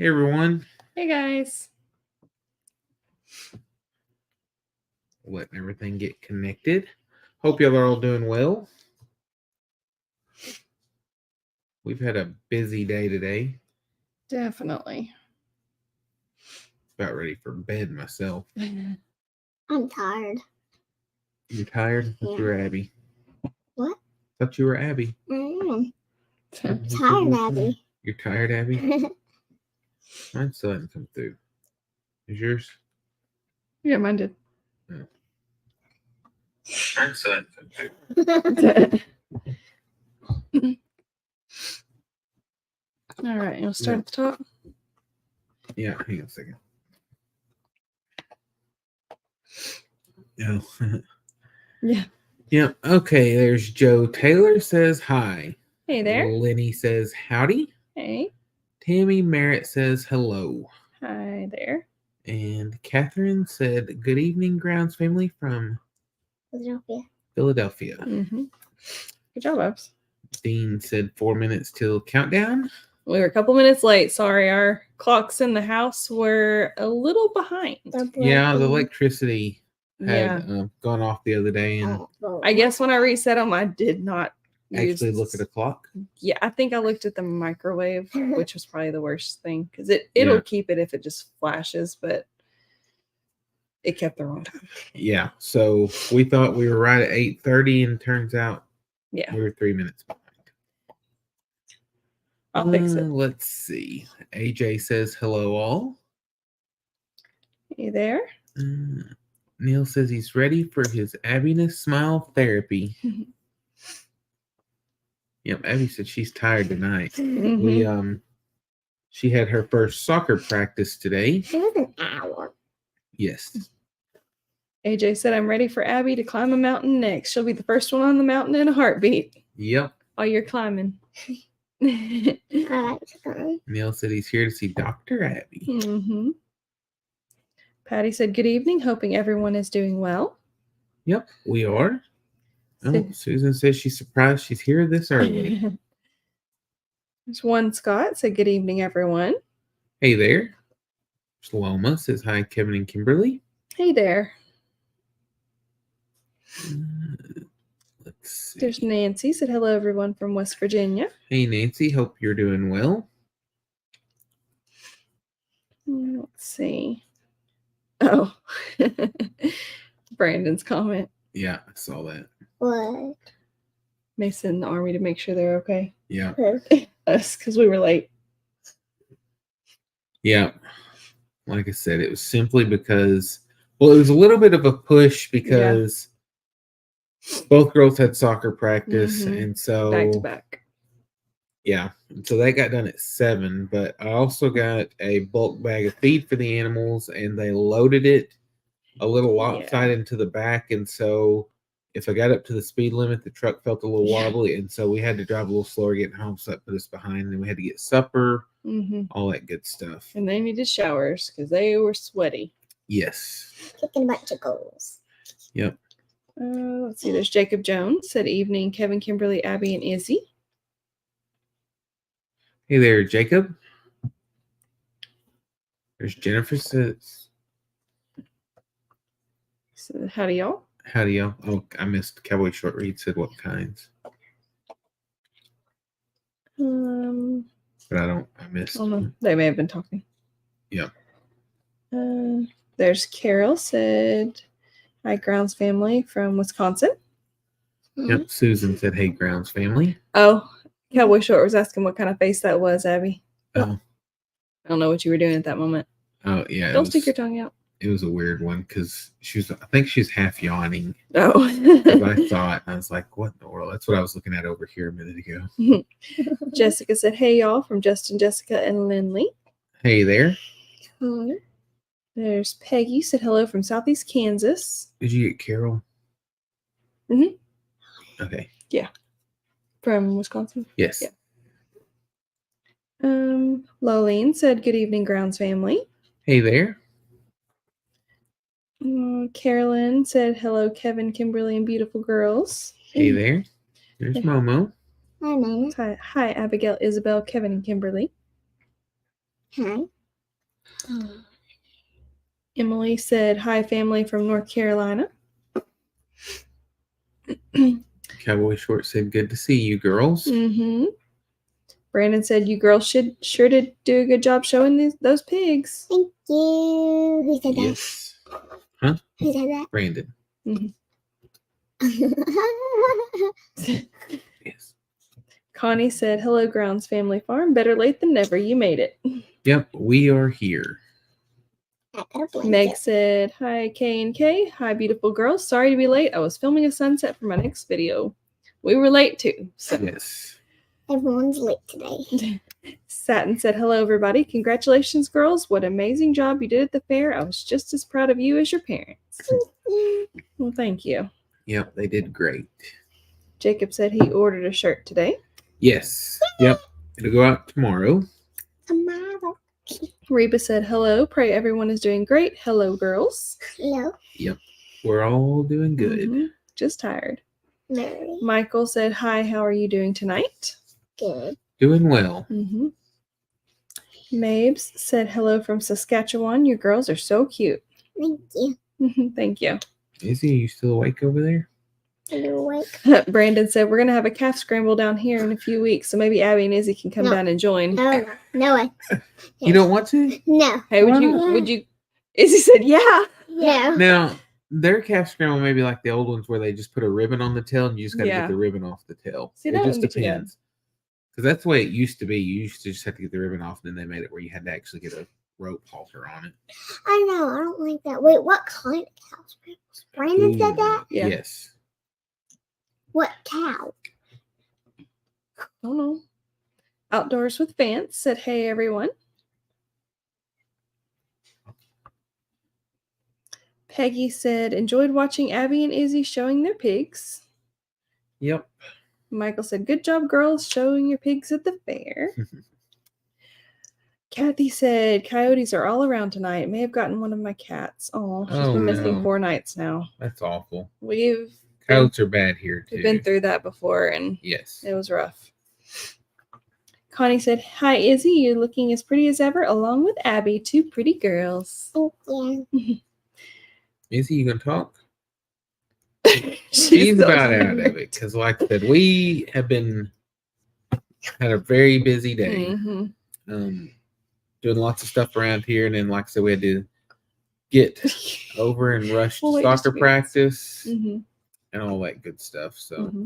Hey everyone, Hey guys. letting everything get connected. Hope y'all are all doing well. We've had a busy day today. Definitely. About ready for bed myself. I'm tired. You tired? I thought you were Abby. What? Thought you were Abby. Tired, Abby. You're tired, Abby? Mine still hasn't come through. Is yours? Yeah, mine did. No. Mine still hasn't come through. All right, you'll start at the top. Yeah, hang on a second. No. Yeah. Yep. Okay, there's Joe Taylor says hi. Hey there. Lenny says howdy. Hey. Tammy Merritt says hello. Hi there. And Catherine said, good evening, Grounds family from Philadelphia. Mm-hmm. Good job, Babs. Dean said 4 minutes till countdown. We were a couple minutes late. Sorry, our clocks in the house were a little behind. Yeah, the electricity had gone off the other day. And I guess when I reset them, I did not actually look at a clock. Yeah, I think I looked at the microwave, which was probably the worst thing because it'll keep it if it just flashes, but it kept the wrong time. Yeah, so we thought we were right at 8:30, and turns out we were 3 minutes behind. I'll fix it. Let's see. AJ says hello all. Hey there. Neil says he's ready for his Abbiness smile therapy. Yep, Abby said she's tired tonight. Mm-hmm. She had her first soccer practice today. It was an hour. Yes. AJ said, I'm ready for Abby to climb a mountain next. She'll be the first one on the mountain in a heartbeat. Yep. While you're climbing. Neil said he's here to see Dr. Abby. Mm-hmm. Patty said, good evening. Hoping everyone is doing well. Yep, we are. Oh, Susan says she's surprised she's here this early. There's one Scott said, good evening, everyone. Hey there. Shaloma says hi, Kevin and Kimberly. Hey there. Let's see. There's Nancy said, hello, everyone from West Virginia. Hey, Nancy. Hope you're doing well. Let's see. Oh. Brandon's comment. Yeah, I saw that. What? Mason and the Army to make sure they're okay. Yeah. Us, because we were late. Yeah. Like I said, it was simply because, well, it was a little bit of a push because both girls had soccer practice. Mm-hmm. And so back to back. Yeah. And so that got done at 7, but I also got a bulk bag of feed for the animals, and they loaded it a little lopsided into the back. And so if I got up to the speed limit, the truck felt a little wobbly. And so we had to drive a little slower getting home. So that put us behind. And then we had to get supper, all that good stuff. And they needed showers because they were sweaty. Yes. Kicking a bunch of goals. Yep. Let's see. There's Jacob Jones. Said evening, Kevin, Kimberly, Abby, and Izzy. Hey there, Jacob. There's Jennifer says. So howdy, y'all. Howdy, y'all. Oh, I missed Cowboy Short Reed said what kinds. But I missed. Oh, no. They may have been talking. Yeah. There's Carol said, hi, Grounds family from Wisconsin. Yep. Susan said, hey, Grounds family. Oh, Cowboy Short was asking what kind of face that was, Abby. Oh. I don't know what you were doing at that moment. Oh, yeah. Don't stick your tongue out. It was a weird one because I think she's half yawning. Oh. I thought, I was like, what in the world? That's what I was looking at over here a minute ago. Jessica said, hey, y'all, from Justin, Jessica, and Lindley. Hey there. There's Peggy said hello from Southeast Kansas. Did you get Carol? Mm-hmm. Okay. Yeah. From Wisconsin? Yes. Yeah. Lolene said, good evening, Grounds family. Hey there. Carolyn said, hello, Kevin, Kimberly, and beautiful girls. Hey there. There's Momo. Hi, Mama. Hi, Abigail, Isabel, Kevin, and Kimberly. Hi. Emily said, hi, family from North Carolina. Cowboy Short said, good to see you, girls. Mm-hmm. Brandon said, you girls sure did do a good job showing those pigs. Thank you. Who said that? Yes. Huh? Who said that? Brandon. Mhm. Yes. Connie said, hello, Grounds Family Farm. Better late than never. You made it. Yep, we are here. I got a blanket. Meg said, hi, K and K. Hi, beautiful girls. Sorry to be late. I was filming a sunset for my next video. We were late too. So. Yes. Everyone's late today. Satin said, hello, everybody. Congratulations, girls. What an amazing job you did at the fair. I was just as proud of you as your parents. Well, thank you. Yep, they did great. Jacob said he ordered a shirt today. Yes. Yep. It'll go out tomorrow. Tomorrow. Reba said, hello. Pray everyone is doing great. Hello, girls. Hello. Yep. We're all doing good. Mhm. Just tired. Mary. Michael said, hi, how are you doing tonight? Good. Doing well. Mm-hmm. Mabes said, hello from Saskatchewan. You girls are so cute. Thank you. Thank you. Izzy, are you still awake over there? Are you awake? Brandon said, we're going to have a calf scramble down here in a few weeks, so maybe Abby and Izzy can come No. down and join. No way. You don't want to? No. Hey, Why would you? Izzy said, yeah. No. Now, their calf scramble may be like the old ones where they just put a ribbon on the tail and you just got to Yeah. get the ribbon off the tail. See, It that just would be too bad. depends. Because that's the way it used to be. You used to just have to get the ribbon off, and then they made it where you had to actually get a rope halter on it. I know. I don't like that. Wait, what kind of cow scrambles? Brandon said that? Yeah. Yes. What cow? Oh, no. Outdoors with Vance said, hey, everyone. Peggy said, enjoyed watching Abby and Izzy showing their pigs. Yep. Michael said, good job, girls, showing your pigs at the fair. Kathy said, coyotes are all around tonight. May have gotten one of my cats. Oh, she's been missing no. 4 nights now. That's awful. We've Coyotes are bad here, too. We've been through that before, and Yes. it was rough. Connie said, hi, Izzy. You're looking as pretty as ever, along with Abby, 2 pretty girls. Yeah. Izzy, you going to talk? She's She's so about out of cute. it. Because like I said, we have had a very busy day. Mm-hmm. Doing lots of stuff around here. And then, like I said, we had to get over and rush Well, to wait just a soccer minute. practice Mm-hmm. and all that good stuff. So Mm-hmm.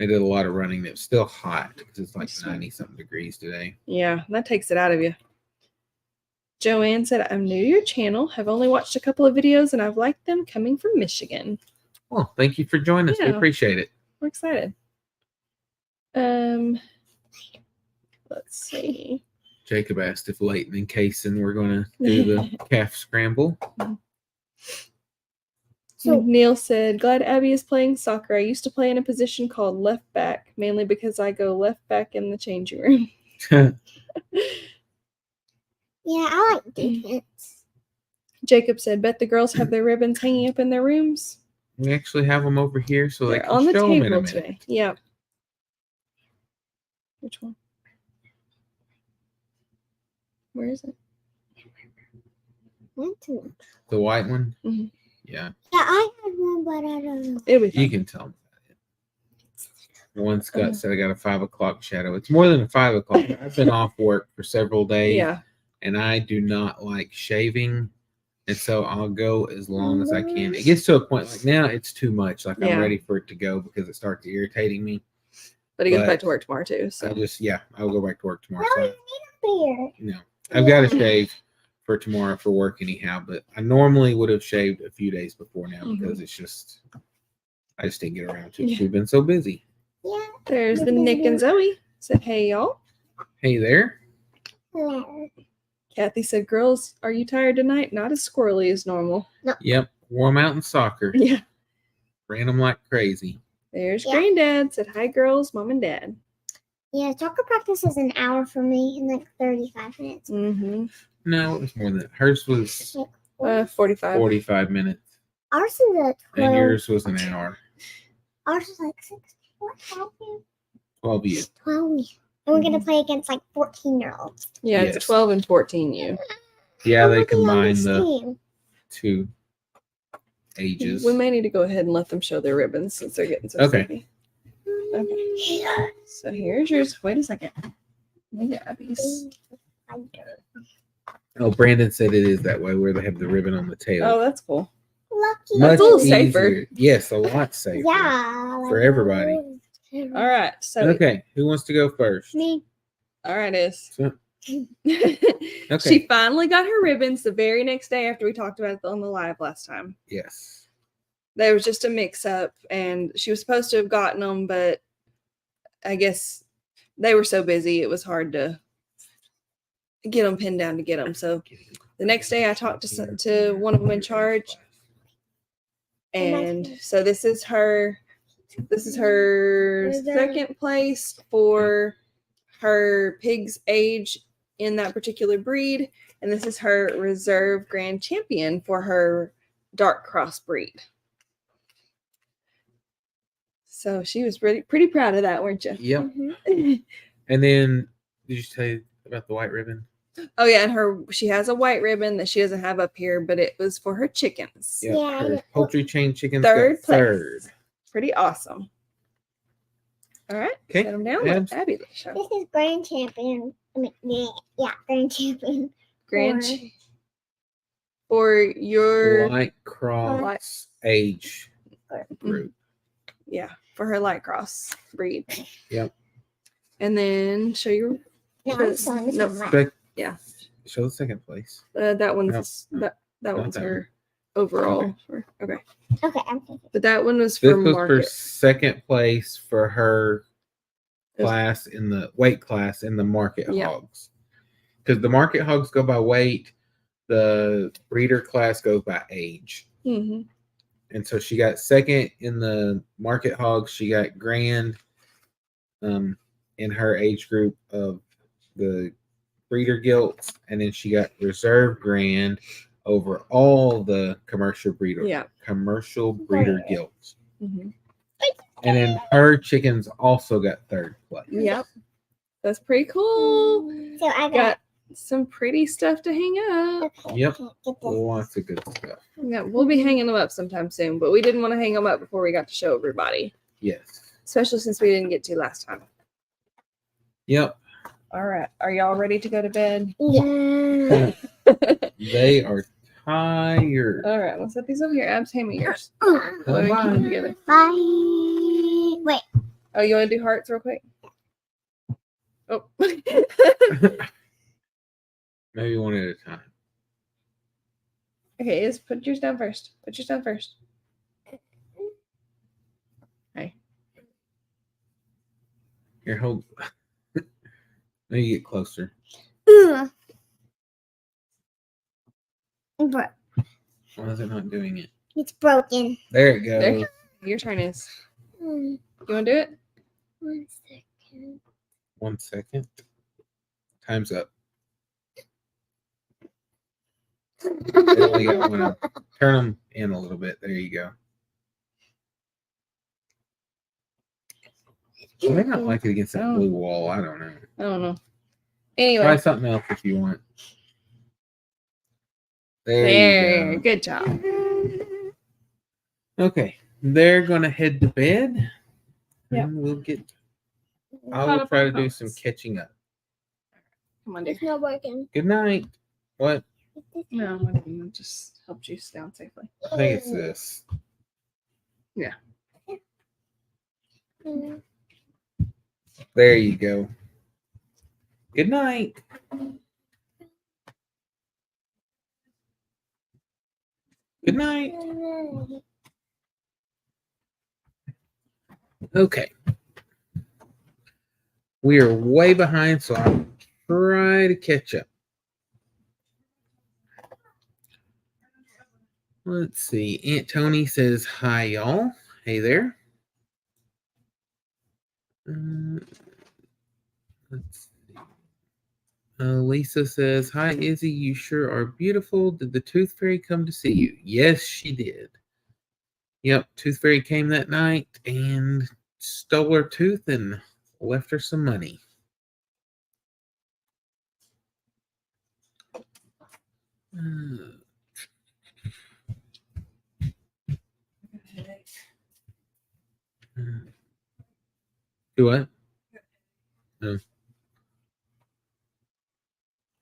I did a lot of running. It was still hot because it's like That's right. 90-something degrees today. Yeah, that takes it out of you. Joanne said, I'm new to your channel, have only watched a couple of videos, and I've liked them coming from Michigan. Well, thank you for joining us. We Yeah. appreciate it. We're excited. Let's see. Jacob asked if Leighton and Kaysen were going to do the calf scramble. So- Neil said, glad Abby is playing soccer. I used to play in a position called left back, mainly because I go left back in the changing room. Yeah, I like defense. Jacob said, bet the girls have their ribbons hanging up in their rooms. We actually have them over here so they They're can on the show them in a table minute. today. Yeah. Which one? Where is it? Went to. The white one? Mhm. Yeah. Yeah, I had one, but I don't know. It'll be fun. You can tell them. One Scott said I got a 5 o'clock shadow. It's more than a 5 o'clock. I've been off work for several days. Yeah. And I do not like shaving. And so I'll go as long as I can. It gets to a point like now it's too much. Like I'm Yeah. ready for it to go because it starts irritating me. But he goes But back to work tomorrow too. So I'll go back to work tomorrow. No, So, Beer. no, I've got to shave for tomorrow for work anyhow. But I normally would have shaved a few days before now because I just didn't get around to it. Yeah. We've been so busy. Yeah. there's the Nick and Zoe. Said, hey y'all. Hey there. Hello. Kathy said, girls, are you tired tonight? Not as squirrely as normal. Yep. Warm out in soccer. Yeah. Ran them like crazy. There's Yeah. Granddad. Said, hi girls, Mom and Dad. Yeah, soccer practice is an hour for me and like 35 minutes. Mm-hmm. No, it was more than that. Hers was 45. 45 minutes. Ours is a 12. And yours was an hour. Ours is like 6. What happened? 12 years. 12. And we're gonna play against like 14-year-olds. Yeah, Yes. it's 12 and 14U. Yeah, they Look at combine this the team. 2 ages. We may need to go ahead and let them show their ribbons since they're getting so Okay. sleepy. Okay. So here's yours. Wait a second. Let me get Abby's. Oh, Brandon said it is that way where they have the ribbon on the tail. Oh, that's cool. Lucky. Much That's a little safer. easier. Yes, a lot safer. Yeah. For everybody. All right. So, Okay, who wants to go first? Me. all right, is. So- Okay. She finally got her ribbons the very next day after we talked about it on the live last time. Yes. There was just a mix up and she was supposed to have gotten them, but I guess they were so busy it was hard to get them pinned down to get them. So the next day I talked to one of them in charge, and so this is her second place for her pig's age in that particular breed, and this is her reserve grand champion for her dark cross breed. So she was pretty proud of that, weren't you? Yep. Mhm. And then, did you say about the white ribbon? Oh yeah, and she has a white ribbon that she doesn't have up here, but it was for her chickens. Yep. Yeah, Her yeah. poultry chain chickens Third got place. third. Pretty awesome. All right, Okay, set them down. Let Abs. Abby show. This is grand champion. I mean, yeah, grand champion. Grand Or- for your Light cross age group. yeah, for her light cross breed. Yep. And then show your No, I'm showing this No. one. But yeah. show the second place. That one's No, that not one's that her overall. Okay. Okay, Okay, I'm thinking. but that one was This for was for market. second place for her It was- class in the weight class in the market Yeah. hogs. Because the market hogs go by weight, the breeder class goes by age. Mhm. And so she got second in the market hogs. She got grand in her age group of the breeder gilts, and then she got reserve grand over all the commercial breeder Yeah. breeder Right. gilts. Mhm. And then her chickens also got third place. Yep. That's pretty cool. So I got. Got some pretty stuff to hang up. Okay, Yep. get this. Lots of good stuff. Yeah, we'll be hanging them up sometime soon, but we didn't want to hang them up before we got to show everybody, Yes. especially since we didn't get to last time. Yep. All right. Are y'all ready to go to bed? Yeah. They are tired. All right. Let's set these over here. Abs, hand me yours. Bye. Let me keep them Bye. together. Wait. Oh, you want to do hearts real quick? Oh. Maybe one at a time. Okay, is put yours down first. Put yours down first. Hey. Here, hold. Now you get closer. Ugh. Bro, Why is it not doing it? it's broken. There it goes. There. Your turn is. Mm, You want to do it? 1 second. 1 second. Time's up. They only got one up. Turn them in a little bit. There you go. They might not like it against that Oh. blue wall. I don't know. I don't know. Try Anyway. something else if you want. There There. you go. Good job. Okay. They're gonna head to bed. Yep. And we'll get I Caught will up try on to do thoughts. some catching up. Come on, dear. It's not working. Good night. What? No, I didn't. Just helped you down safely. I think it's this. Mm. There you go. Good night. Good night. Okay. We are way behind, so I'll try to catch up. Let's see. Aunt Tony says, hi, y'all. Hey there. Let's see. Lisa says, hi, Izzy. You sure are beautiful. Did the Tooth Fairy come to see you? Yes, she did. Yep, Tooth Fairy came that night and stole her tooth and left her some money. Uh, do what? No.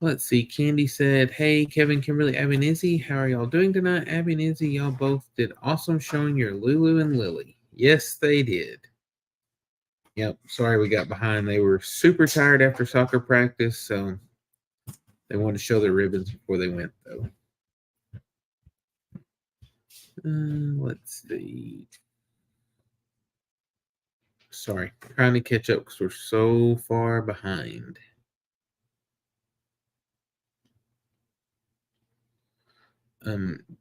Let's see. Candy said, "Hey, Kevin, Kimberly, Abby, and Izzy, how are y'all doing tonight? Abby and Izzy, y'all both did awesome showing your Lulu and Lily." Yes, they did. Yep. Sorry we got behind. They were super tired after soccer practice, so they wanted to show their ribbons before they went, though. Let's see. Sorry, trying to catch up because we're so far behind.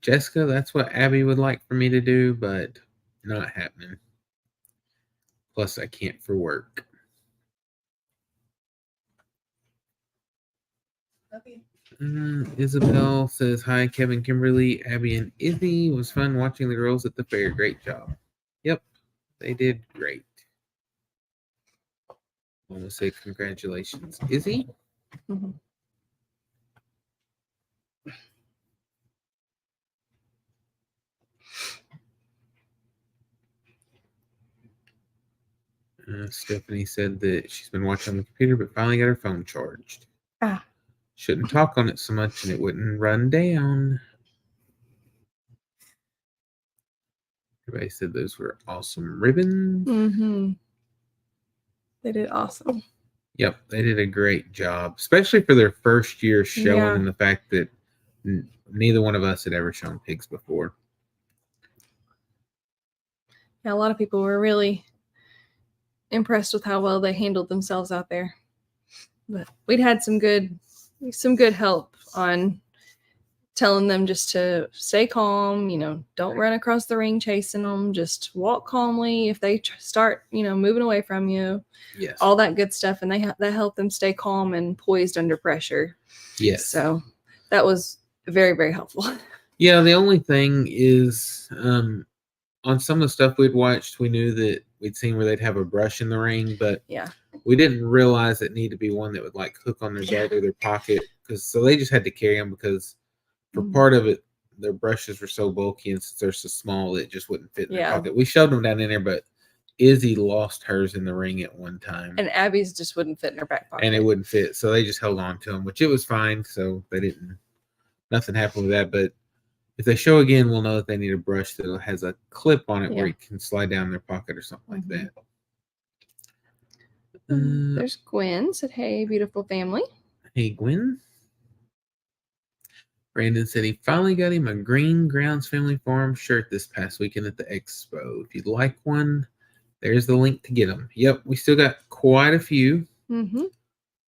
Jessica, that's what Abby would like for me to do, but not happening. Plus, I can't for work. Okay. Isabel says, "Hi, Kevin, Kimberly, Abby, and Izzy. It was fun watching the girls at the fair. Great job." Yep, they did great. I want to say congratulations, Izzy. Mm-hmm. Stephanie said that she's been watching on the computer, but finally got her phone charged. Ah. Shouldn't talk on it so much, and it wouldn't run down. Everybody said those were awesome ribbons. Mm-hmm. They did awesome. Yep, they did a great job, especially for their first year showing, and the fact that neither one of us had ever shown pigs before. Yeah, a lot of people were really impressed with how well they handled themselves out there. But we'd had some good help on telling them just to stay calm, don't run across the ring chasing them, just walk calmly if they start, moving away from you. Yes. All that good stuff, and that helped them stay calm and poised under pressure. Yes. So that was very, very helpful. Yeah, the only thing is on some of the stuff we'd watched, we knew that we'd seen where they'd have a brush in the ring, but we didn't realize it needed to be one that would like hook on their belt or their pocket, so they just had to carry them because for part of it, their brushes were so bulky, and since they're so small, it just wouldn't fit in their pocket. We shoved them down in there, but Izzy lost hers in the ring at one time. And Abby's just wouldn't fit in her back pocket. And it wouldn't fit, so they just held on to them, which it was fine, so nothing happened with that. But if they show again, we'll know that they need a brush that has a clip on it where you can slide down their pocket or something like that. There's Gwen, said, "Hey, beautiful family." Hey, Gwen. Brandon said he finally got him a Green Grounds Family Farm shirt this past weekend at the expo. If you'd like one, there's the link to get them. Yep, we still got quite a few. Mm-hmm.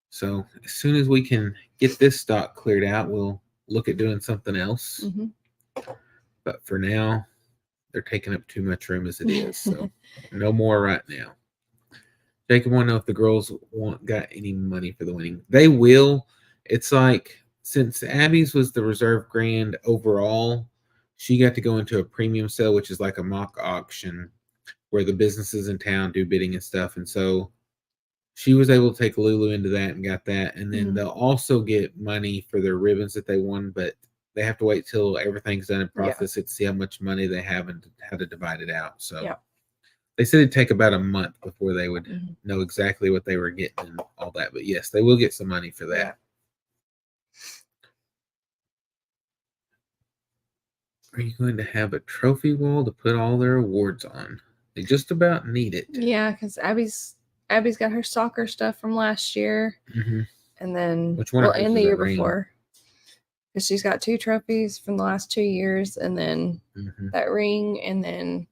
So as soon as we can get this stock cleared out, we'll look at doing something else. Mm-hmm. But for now, they're taking up too much room as it is. So no more right now. Jacob want to know if the girls got any money for the winning. They will. It's like, since Abby's was the reserve grand overall, she got to go into a premium sale, which is like a mock auction where the businesses in town do bidding and stuff. And so she was able to take Lulu into that and got that. And then they'll also get money for their ribbons that they won, but they have to wait till everything's done and process it to see how much money they have and how to divide it out. So they said it'd take about a month before they would know exactly what they were getting and all that. But yes, they will get some money for that. Yeah. Are you going to have a trophy wall to put all their awards on? They just about need it. Yeah, because Abby's got her soccer stuff from last year, and then and the year before, because she's got 2 trophies from the last 2 years, and then that ring, and then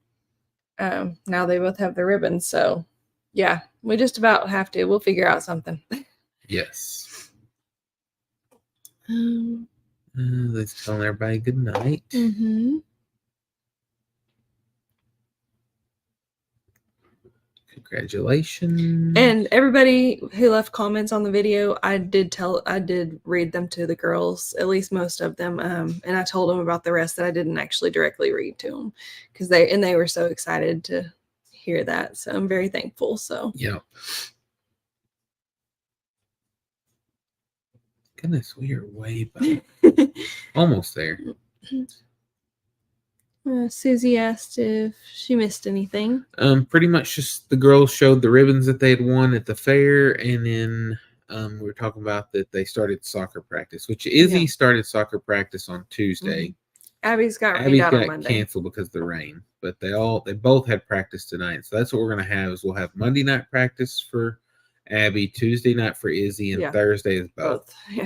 now they both have the ribbons. So yeah, we just about have to. We'll figure out something. Yes. Let's tell everybody good night. Congratulations. And everybody who left comments on the video, I did read them to the girls, at least most of them. And I told them about the rest that I didn't actually directly read to them because they were so excited to hear that. So I'm very thankful. So yep. Goodness, we are way back. Almost there. Susie asked if she missed anything. Pretty much just the girls showed the ribbons that they had won at the fair, and then we were talking about that they started soccer practice, which Izzy started soccer practice on Tuesday. Abby's got rained out on Monday. Canceled because of the rain, but they both had practice tonight. So that's what we're gonna have is we'll have Monday night practice for Abby, Tuesday night for Izzy, and Thursday is both. Yeah.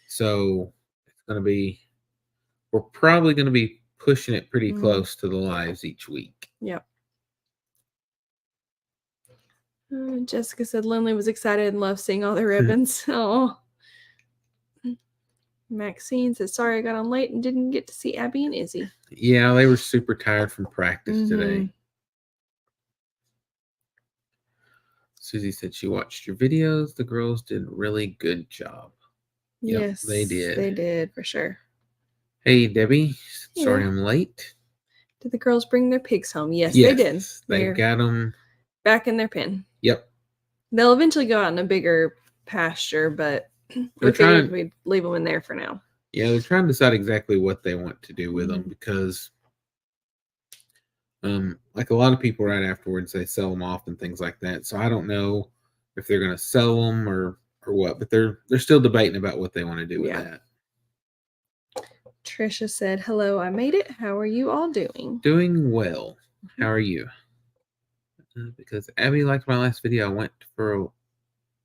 So it's gonna be. We're probably gonna be pushing it pretty close to the lives each week. Yep. Jessica said Lindley was excited and loved seeing all the ribbons. Oh. Maxine says, sorry I got on late and didn't get to see Abby and Izzy. Yeah, they were super tired from practice today. Susie said she watched your videos. The girls did a really good job. Yes, they did. They did, for sure. Hey, Debbie. Sorry I'm late. Did the girls bring their pigs home? Yes, they did. They got them back in their pen. Yep. They'll eventually go out in a bigger pasture, but we figured we'd leave them in there for now. Yeah, they're trying to decide exactly what they want to do with them because, like a lot of people right afterwards, they sell them off and things like that. So I don't know if they're going to sell them or what, but they're still debating about what they want to do with that. Trisha said, hello, I made it. How are you all doing? Doing well. How are you? Because Abby liked my last video. I went for a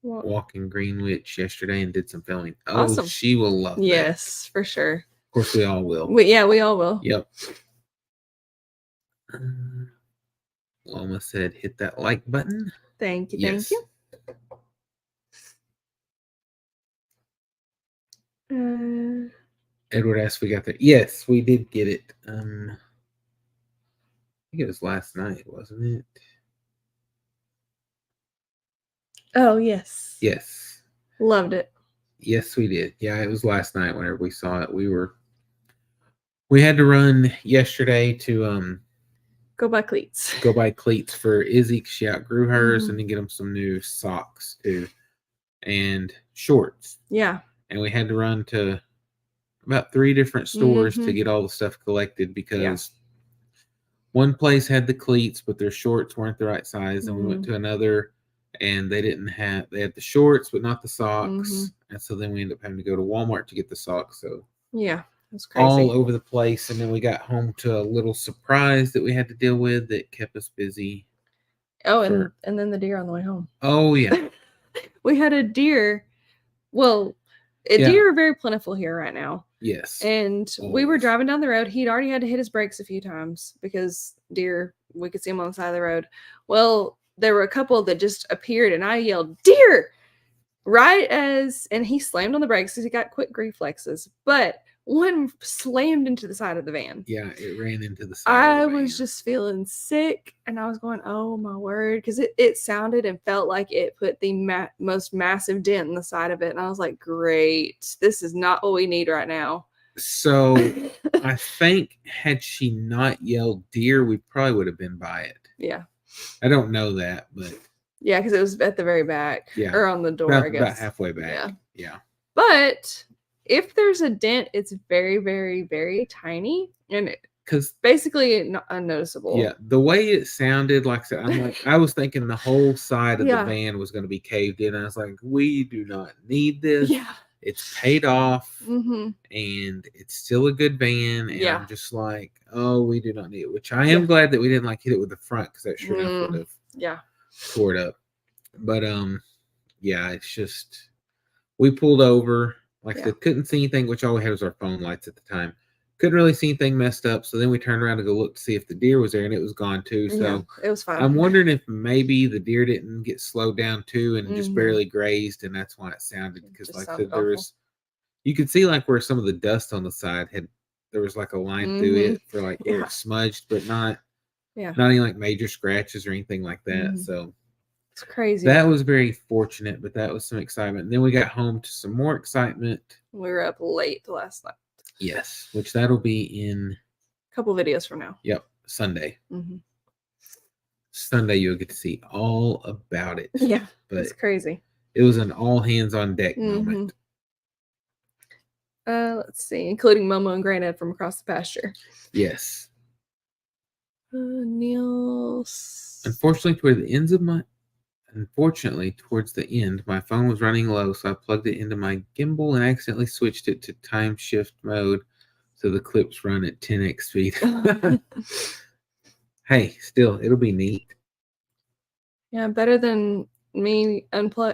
walk in Greenwich yesterday and did some filming. Oh, awesome. She will love that. Yes, for sure. Of course, we all will. We all will. Yep. Loma said, hit that like button. Thank you. Yes. Thank you. Edward asked if we got there. Yes, we did get it. I think it was last night, wasn't it? Oh, yes. Yes. Loved it. Yes, we did. Yeah, it was last night whenever we saw it. We had to run yesterday to go buy cleats. Go buy cleats for Izzy because she outgrew hers, and then get them some new socks too. And shorts. Yeah. And we had to run to about 3 different stores to get all the stuff collected because one place had the cleats, but their shorts weren't the right size. And we went to another and they had the shorts, but not the socks. And so then we ended up having to go to Walmart to get the socks. So yeah, it was crazy. All over the place. And then we got home to a little surprise that we had to deal with that kept us busy. Oh, and then the deer on the way home. Oh, yeah. We had a deer. Well, deer are very plentiful here right now. Yes. And we were driving down the road. He'd already had to hit his brakes a few times because deer, we could see them on the side of the road. Well, there were a couple that just appeared and I yelled, deer! And he slammed on the brakes because he got quick reflexes. But one slammed into the side of the van. Yeah, it ran into the side I was just feeling sick and I was going, oh my word, because it sounded and felt like it put the most massive dent in the side of it. And I was like, great, this is not what we need right now. So I think had she not yelled deer, we probably would have been by it. Yeah. I don't know that, but. Yeah, because it was at the very back. Yeah. Or on the door, I guess. About halfway back. Yeah. But if there's a dent, it's very, very, very tiny and because basically unnoticeable. Yeah, the way it sounded, like I was thinking the whole side of the van was going to be caved in. I was like, we do not need this. Yeah, it's paid off, and it's still a good van. And I'm just like, oh, we do not need it. Which I am glad that we didn't hit it with the front because that sure enough would have tore it up. But it's just we pulled over. Like I said, couldn't see anything, which all we had was our phone lights at the time. Couldn't really see anything messed up. So then we turned around to go look to see if the deer was there, and it was gone too. So it was fine. I'm wondering if maybe the deer didn't get slowed down too and just barely grazed, and that's why it sounded. Because like I said, you could see like where some of the dust on the side there was like a line through it for like where it smudged, but not any like major scratches or anything like that. So it's crazy. That was very fortunate, but that was some excitement. And then we got home to some more excitement. We were up late last night. Yes, which that'll be in a couple videos from now. Yep, Sunday. Sunday, you'll get to see all about it. Yeah, but it's crazy. It was an all hands on deck moment. Let's see, including Momo and Granddad from across the pasture. Yes. Neil. Unfortunately, towards the end, my phone was running low, so I plugged it into my gimbal and accidentally switched it to time shift mode, so the clips run at 10x speed. Hey, still, it'll be neat. Yeah, better than me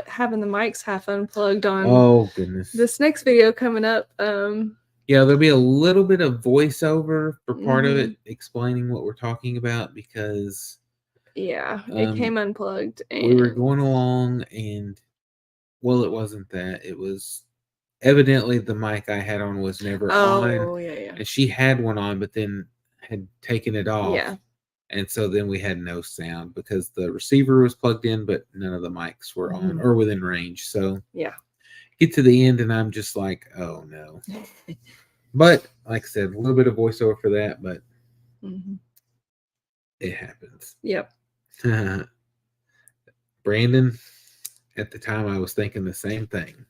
having the mics half unplugged on. Oh goodness! This next video coming up. Yeah, there'll be a little bit of voiceover for part of it, explaining what we're talking about, because yeah, it came unplugged. And we were going along, and well, it wasn't that. It was evidently the mic I had on was never on. Oh, yeah. And she had one on, but then had taken it off. Yeah. And so then we had no sound because the receiver was plugged in, but none of the mics were on or within range. So yeah, get to the end, and I'm just like, oh no. But like I said, a little bit of voiceover for that, but it happens. Yep. Brandon, at the time, I was thinking the same thing.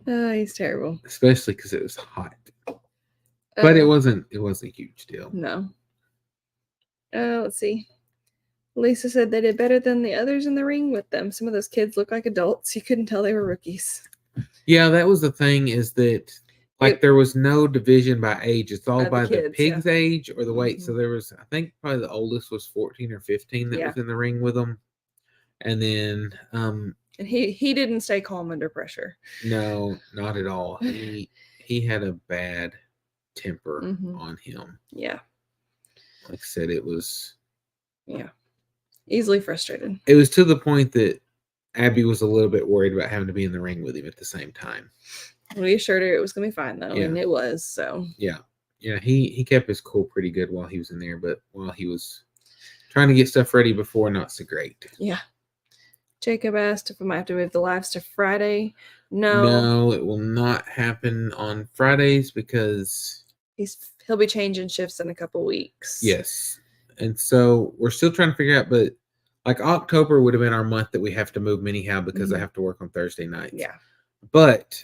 He's terrible, especially because it was hot. But it wasn't a huge deal. No. Let's see. Lisa said they did better than the others in the ring with them. Some of those kids look like adults. You couldn't tell they were rookies. Yeah, that was the thing, is that there was no division by age. It's all by the pig's age or the weight. So there was, I think probably the oldest was 14 or 15 that was in the ring with them. And then and he didn't stay calm under pressure. No, not at all. He had a bad temper on him. Yeah. Like I said, it was easily frustrated. It was to the point that Abby was a little bit worried about having to be in the ring with him at the same time. We assured her it was going to be fine, though, and it was. So yeah, he kept his cool pretty good while he was in there, but while he was trying to get stuff ready before, not so great. Yeah. Jacob asked if we might have to move the lives to Friday. No, it will not happen on Fridays because he'll be changing shifts in a couple weeks. Yes. And so we're still trying to figure out, but like October would have been our month that we have to move anyhow because I have to work on Thursday nights. Yeah. But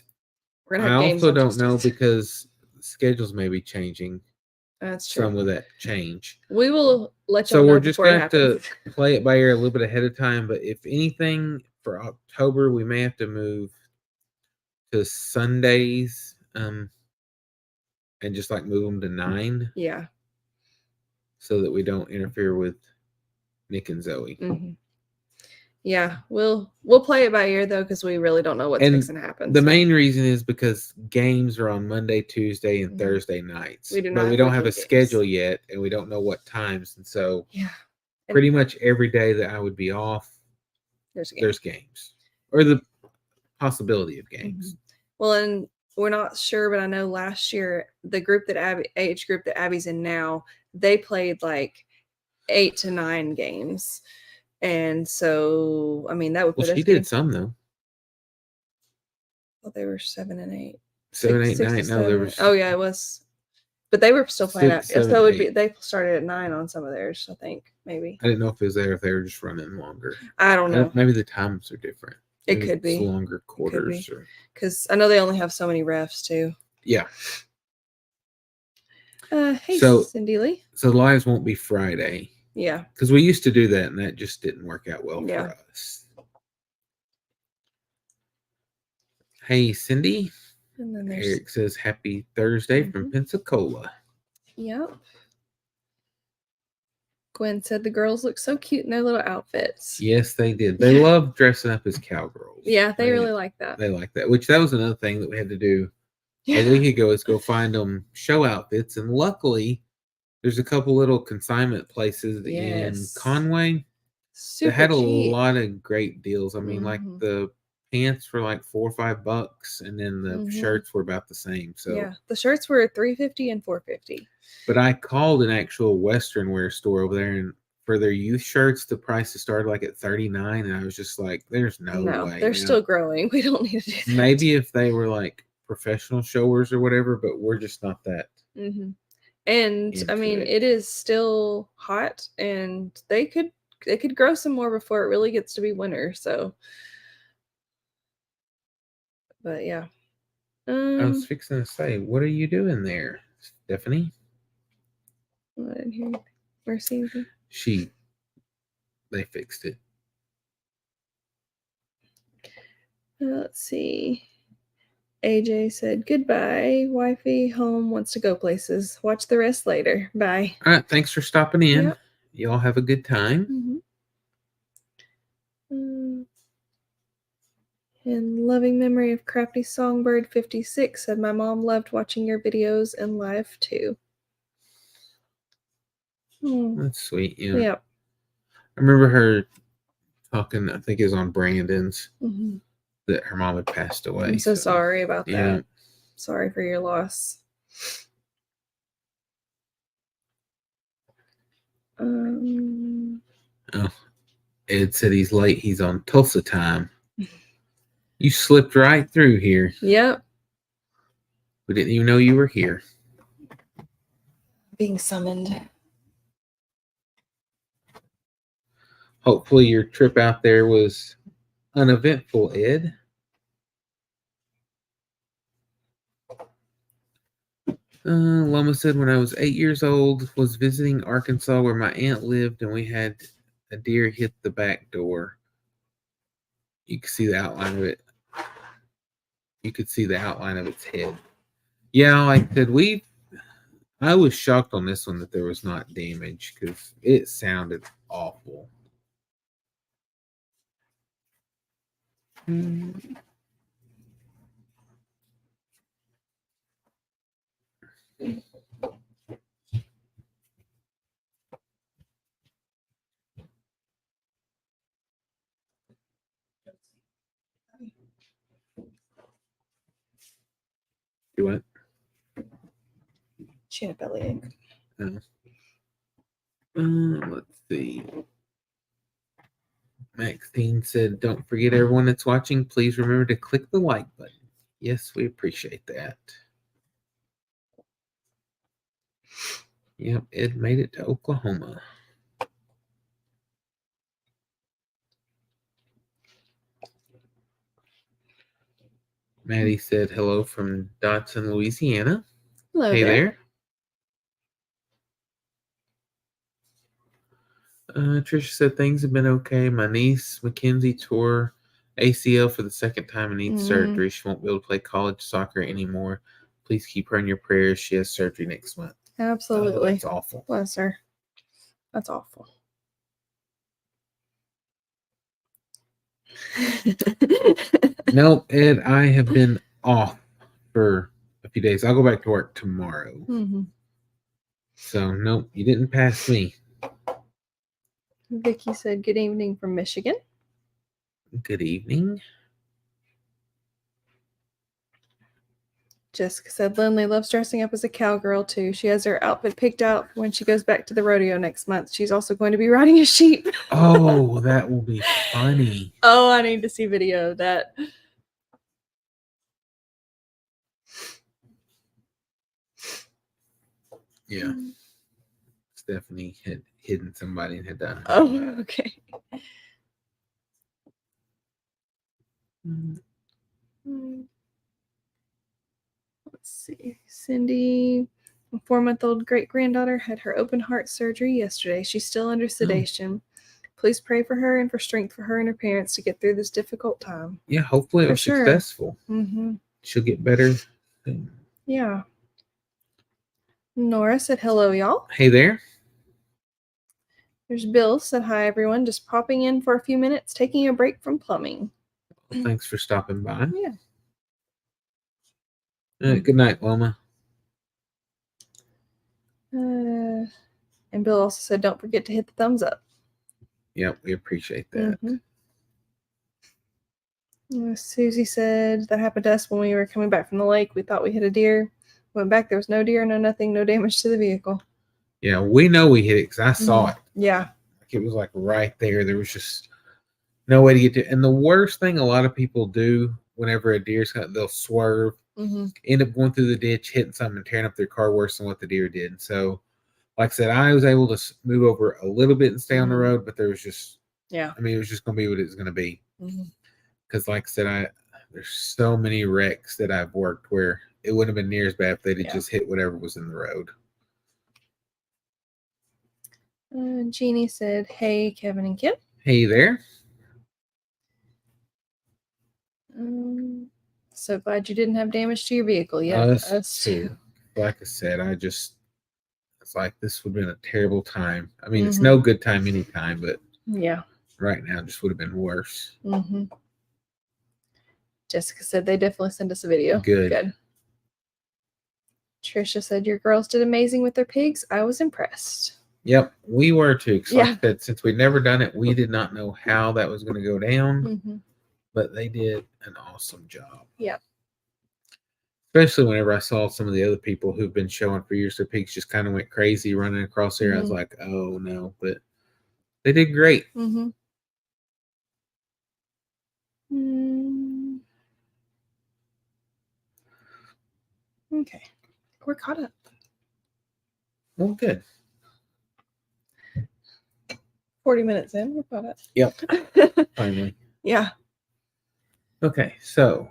we're gonna I have also don't know because schedules may be changing. That's true. Some of that change. We will let you know. So we're just going to have to play it by ear a little bit ahead of time. But if anything, for October, we may have to move to Sundays and just like move them to 9. Yeah. So that we don't interfere with Nick and Zoe. Yeah, we'll play it by ear though, because we really don't know what's fixing to happen. The main reason is because games are on Monday, Tuesday, and Thursday nights. We don't have a schedule yet, and we don't know what times. And so, pretty much every day that I would be off, there's games, or the possibility of games. Well, and we're not sure, but I know last year the age group that Abby's in now, they played like 8 to 9 games. And so, I mean, that would put she did some though. Well, they were 7 and 8. 7, 8, 9. No, there was. Oh yeah, it was. But they were still playing out. So it would be. They started at 9 on some of theirs. I think maybe. I didn't know if it was there, if they were just running longer. I don't know. Maybe the times are different. Maybe it could be longer quarters, because I know they only have so many refs too. Yeah. Hey, Cindy Lee. So lives won't be Friday. Yeah. Because we used to do that, and that just didn't work out well for us. Hey, Cindy. And then Eric says, happy Thursday from Pensacola. Yep. Gwen said the girls look so cute in their little outfits. Yes, they did. They love dressing up as cowgirls. Yeah, they really like that. They like that, which that was another thing that we had to do a week ago, is go find them show outfits. And luckily, there's a couple little consignment places in Conway that had a lot of great deals. I mean, like the pants were like $4 or $5, and then the shirts were about the same. So yeah, the shirts were $350 and $450. But I called an actual Western wear store over there, and for their youth shirts, the prices started like at $39, and I was just like, "There's no way." They're still growing. We don't need to do that. Maybe if they were like professional showers or whatever, but we're just not that. And I mean, it is still hot, and they could it could grow some more before it really gets to be winter. So, but yeah. I was fixing to say, what are you doing there, Stephanie? I didn't hear anything. Or see anything. They fixed it. Let's see. AJ said, goodbye. Wifey home wants to go places. Watch the rest later. Bye. All right. Thanks for stopping in. Yep. You all have a good time. In loving memory of Crafty Songbird 56 said, my mom loved watching your videos and live too. That's sweet. Yeah. Yep. I remember her talking, I think it was on Brandon's, Mm-hmm. that her mom had passed away. I'm so sorry about yeah. that. Sorry for your loss. Oh, Ed said he's late. He's on Tulsa time. You slipped right through here. Yep. We didn't even know you were here. Being summoned. Hopefully your trip out there was uneventful, Ed. Loma said, when I was 8 years old, was visiting Arkansas where my aunt lived, and we had a deer hit the back door. You could see the outline of it. You could see the outline of its head. Yeah, like I said, I was shocked on this one that there was not damage because it sounded awful. You what? She had a bellyache. Let's see. Maxine said, don't forget everyone that's watching, please remember to click the like button. Yes, we appreciate that. Yep, Ed made it to Oklahoma. Maddie said hello from Dodson, Louisiana. Hello hey there. Trisha said things have been okay. My niece Mackenzie tore ACL for the second time and needs surgery. She won't be able to play college soccer anymore. Please keep her in your prayers. She has surgery next month. Absolutely. Oh, that's awful. Bless her. That's awful. Nope, Ed, I have been off for a few days. I'll go back to work tomorrow. So, nope, you didn't pass me. Vicky said, good evening from Michigan. Good evening. Jessica said, Lindley loves dressing up as a cowgirl too. She has her outfit picked out when she goes back to the rodeo next month. She's also going to be riding a sheep. Oh, that will be funny. Oh, I need to see video of that. Yeah. Stephanie had hidden somebody and had done it. Oh, okay. Let's see. Cindy, a 4-month-old great-granddaughter, had her open heart surgery yesterday. She's still under sedation. Please pray for her and for strength for her and her parents to get through this difficult time. Yeah, hopefully it was successful. She'll get better soon. Yeah. Nora said, hello, y'all. Hey there. There's Bill said, hi, everyone. Just popping in for a few minutes, taking a break from plumbing. Well, thanks for stopping by. Yeah. Good night, Loma. And Bill also said, don't forget to hit the thumbs up. Yeah, we appreciate that. Susie said, that happened to us when we were coming back from the lake. We thought we hit a deer. Went back, there was no deer, no nothing, no damage to the vehicle. Yeah, we know we hit it because I saw it. Yeah. It was like right there. There was just no way to get to it. And the worst thing a lot of people do whenever a deer's cut, they'll swerve, end up going through the ditch, hitting something, and tearing up their car worse than what the deer did. So, like I said, I was able to move over a little bit and stay on the Mhm. road, but there was just, Yeah. I mean, it was just going to be what it was going to be. Mhm. Because, like I said, there's so many wrecks that I've worked where it wouldn't have been near as bad if they'd have Yeah. just hit whatever was in the road. Jeannie said, "Hey, Kevin and Kim." Hey there. So glad you didn't have damage to your vehicle. Yeah, Us too. Like I said, it's like this would have been a terrible time. I mean, it's no good time anytime, but yeah. right now just would have been worse. Mm-hmm. Jessica said they definitely sent us a video. Good. Trisha said your girls did amazing with their pigs. I was impressed. Yep, we were too. Yeah. Like I said, since we'd never done it, we did not know how that was going to go down, Mm-hmm. but they did an awesome job. Yeah. Especially whenever I saw some of the other people who've been showing for years, their pigs just kind of went crazy running across there. I was like, oh no, but they did great. Mm-hmm. Okay, we're caught up. Well, good. 40 minutes in, we're caught up. Yep. Finally. Yeah. Okay, so.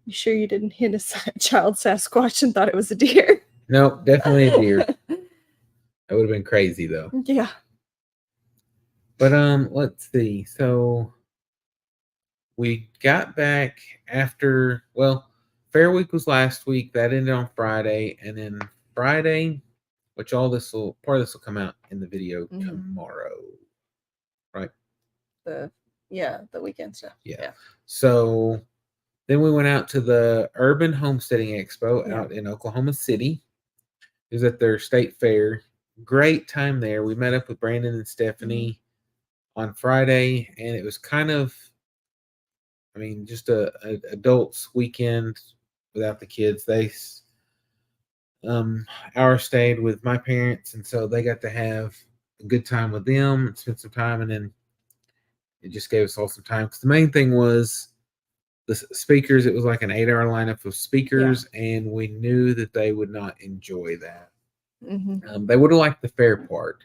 You sure you didn't hit a child Sasquatch and thought it was a deer? Nope, definitely a deer. That would have been crazy though. Yeah. But let's see. So we got back after, well, Fair Week was last week. That ended on Friday, and then Friday, which part of this will come out in the video tomorrow, right? The weekend stuff. Yeah. So then we went out to the Urban Homesteading Expo out in Oklahoma City. It was at their state fair. Great time there. We met up with Brandon and Stephanie on Friday, and it was kind of, I mean, just a adults weekend without the kids. They our stayed with my parents, and so they got to have a good time with them and spend some time, and then it just gave us all some time because the main thing was the speakers. It was like an 8-hour lineup of speakers, and we knew that they would not enjoy that. They would have liked the fair part,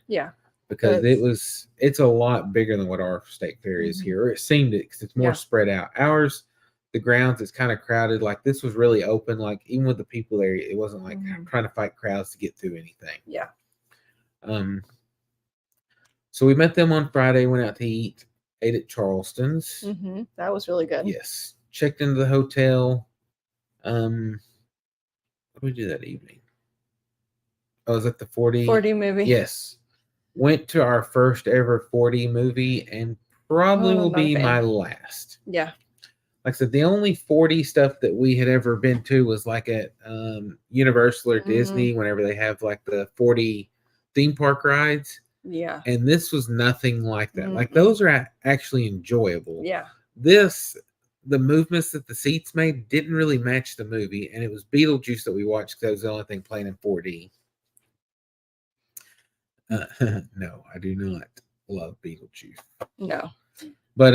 because it's a lot bigger than what our state fair is here, or it seemed it, because it's more spread out. Ours, the grounds is kind of crowded. Like this was really open. Like even with the people there, it wasn't like trying to fight crowds to get through anything. Yeah. So we met them on Friday. Went out to eat. Ate at Charleston's. That was really good. Yes. Checked into the hotel. What did we do that evening? Oh, was it the 40 movie? Yes. Went to our first ever 40 movie, and probably will be my last. Yeah. Like I said, the only 40 stuff that we had ever been to was like at Universal or Disney, whenever they have like the 40 theme park rides. Yeah. And this was nothing like that. Like those are actually enjoyable. Yeah. The movements that the seats made didn't really match the movie, and it was Beetlejuice that we watched because that was the only thing playing in 4D. No, I do not love Beetlejuice. No. But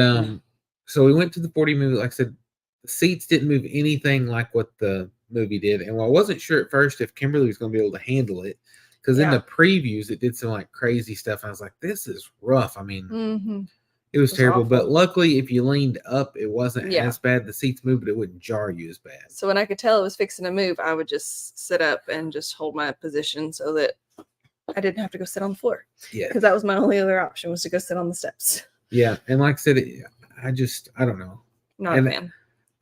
so we went to the 40 movie. Like I said, the seats didn't move anything like what the movie did. And I wasn't sure at first if Kimberly was going to be able to handle it, because in the previews it did some like crazy stuff. I was like, this is rough. I mean, it was terrible. Awful. But luckily, if you leaned up, it wasn't as bad. The seats moved, but it wouldn't jar you as bad. So when I could tell it was fixing to move, I would just sit up and just hold my position so that I didn't have to go sit on the floor. Yeah. Because that was my only other option, was to go sit on the steps. Yeah. And like I said, I don't know. Not a fan.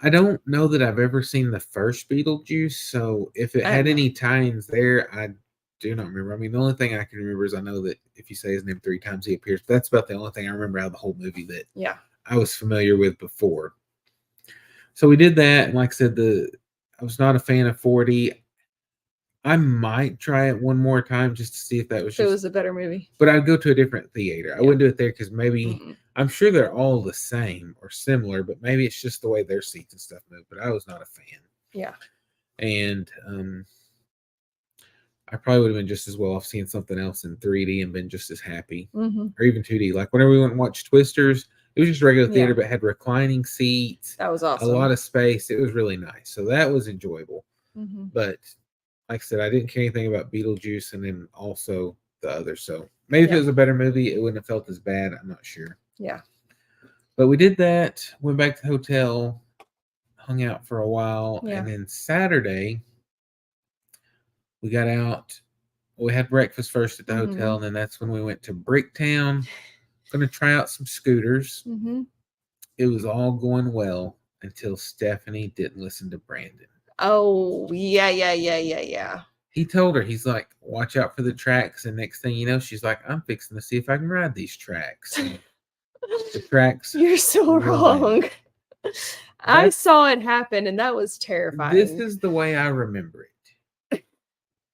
I don't know that I've ever seen the first Beetlejuice. So if it had any tie-ins there, I do not remember. I mean, the only thing I can remember is I know that if you say his name 3 times, he appears. But that's about the only thing I remember out of the whole movie that I was familiar with before. So we did that. And like I said, I was not a fan of 40. I might try it one more time just to see if that was it was a better movie. But I'd go to a different theater. I wouldn't do it there because maybe I'm sure they're all the same or similar, but maybe it's just the way their seats and stuff move. But I was not a fan. Yeah. And I probably would have been just as well off seeing something else in 3D and been just as happy. Or even 2D. Like whenever we went and watched Twisters, it was just regular theater, but had reclining seats. That was awesome. A lot of space. It was really nice. So that was enjoyable. But like I said, I didn't care anything about Beetlejuice and then also the other. So maybe if it was a better movie, it wouldn't have felt as bad. I'm not sure. Yeah. But we did that, went back to the hotel, hung out for a while, Yeah. and then Saturday we got out. We had breakfast first at the hotel, and then that's when we went to Bricktown. Going to try out some scooters. It was all going well until Stephanie didn't listen to Brandon. Oh, yeah. He told her, he's like, watch out for the tracks. And next thing you know, she's like, I'm fixing to see if I can ride these tracks. And the tracks. You're so wrong. I saw it happen, and that was terrifying. This is the way I remember it.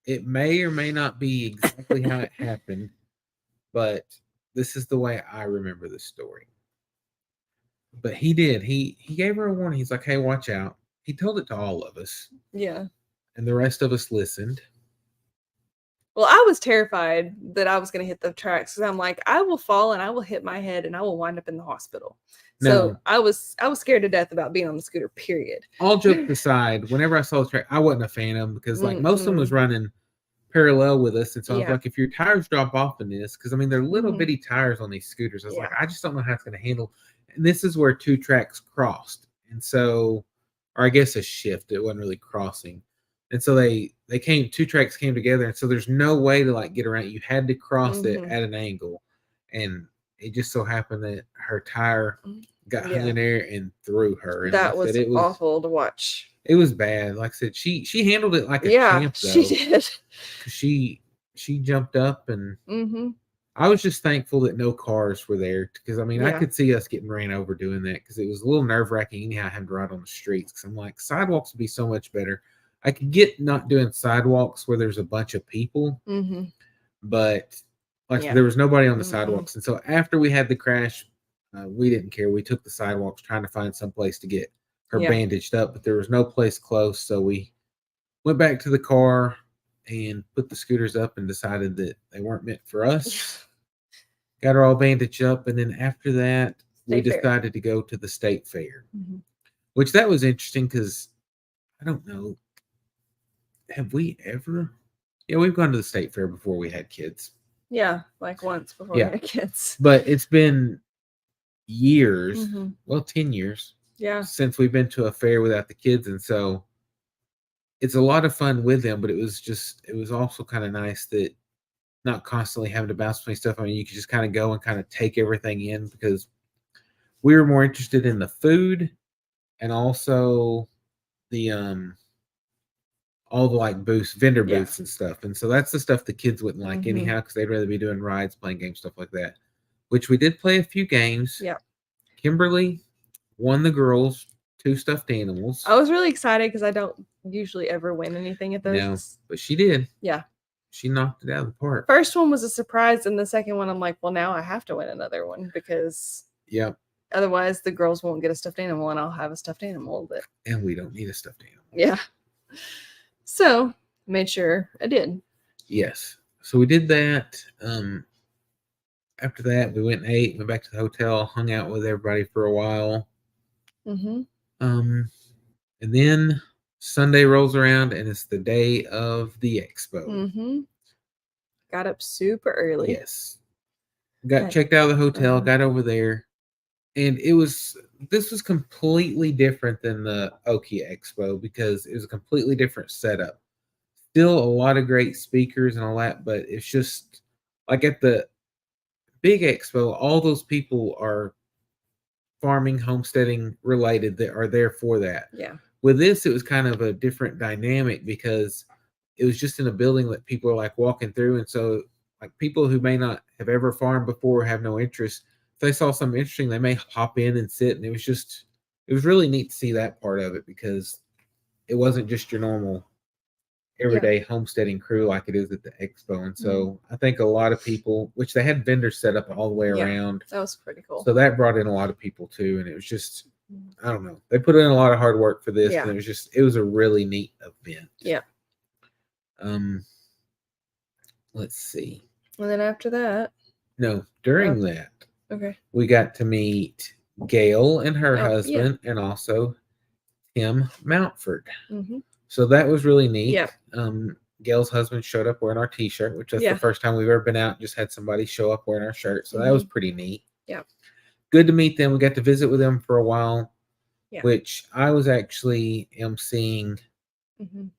It may or may not be exactly how it happened, but this is the way I remember the story. But he did. He gave her a warning. He's like, hey, watch out. He told it to all of us. Yeah. And the rest of us listened. Well, I was terrified that I was going to hit the tracks because I'm like, I will fall and I will hit my head and I will wind up in the hospital. So No. I was scared to death about being on the scooter, period. All jokes aside, whenever I saw the track, I wasn't a fan of them because like most of them was running parallel with us. And so I was like, if your tires drop off in this, because I mean, they're little bitty tires on these scooters. I was like, I just don't know how it's going to handle. And this is where two tracks crossed. And so, or I guess a shift, it wasn't really crossing. And so two tracks came together. And so there's no way to like get around. You had to cross it at an angle. And it just so happened that her tire got hung in there and threw her. And that was awful to watch. It was bad. Like I said, she handled it like a champ, though. She did. She jumped up and I was just thankful that no cars were there because I mean I could see us getting ran over doing that because it was a little nerve-wracking anyhow having to ride on the streets because I'm like sidewalks would be so much better. I could get not doing sidewalks where there's a bunch of people, but like there was nobody on the sidewalks. And so after we had the crash, we didn't care. We took the sidewalks trying to find some place to get her bandaged up, but there was no place close. So we went back to the car and put the scooters up and decided that they weren't meant for us. Got her all bandaged up. And then after that, we decided to go to the state fair, which that was interesting because I don't know. Have we ever? Yeah, we've gone to the state fair before we had kids. Yeah, like once before we had kids. But it's been years, 10 years. Yeah. Since we've been to a fair without the kids. And so it's a lot of fun with them, but it was also kind of nice that not constantly having to bounce between stuff. I mean, you could just kind of go and kind of take everything in because we were more interested in the food and also the all the like vendor booths and stuff. And so that's the stuff the kids wouldn't like anyhow because they'd rather be doing rides, playing games, stuff like that, which we did play a few games. Yeah. Kimberly won the girls 2 stuffed animals. I was really excited because I don't usually ever win anything at those. No, but she did. Yeah. She knocked it out of the park. First one was a surprise, and the second one I'm like, well, now I have to win another one because otherwise the girls won't get a stuffed animal and I'll have a stuffed animal. And we don't need a stuffed animal. Yeah. So made sure I did. Yes. So we did that. After that, we went and ate, went back to the hotel, hung out with everybody for a while. And then Sunday rolls around and it's the day of the expo. Got up super early. Yes. Got checked out of the hotel, got over there. And this was completely different than the Oki Expo because it was a completely different setup. Still a lot of great speakers and all that, but it's just like at the big expo, all those people are farming, homesteading related that are there for that. Yeah. With this, it was kind of a different dynamic because it was just in a building that people are like walking through. And so like people who may not have ever farmed before, have no interest, if they saw something interesting, they may hop in and sit. And it was really neat to see that part of it because it wasn't just your normal everyday homesteading crew like it is at the expo. And so I think a lot of people, which they had vendors set up all the way around. That was pretty cool. So that brought in a lot of people too. And it was just, I don't know. They put in a lot of hard work for this. Yeah. And it was a really neat event. Yeah. Let's see. And then after that. No, during that. Okay. We got to meet Gail and her husband and also Tim Mountford. So that was really neat. Yeah. Gail's husband showed up wearing our T-shirt, which that's Yeah. the first time we've ever been out and just had somebody show up wearing our shirt. So that was pretty neat. Yeah. Good to meet them. We got to visit with them for a while, Yeah. which I was actually emceeing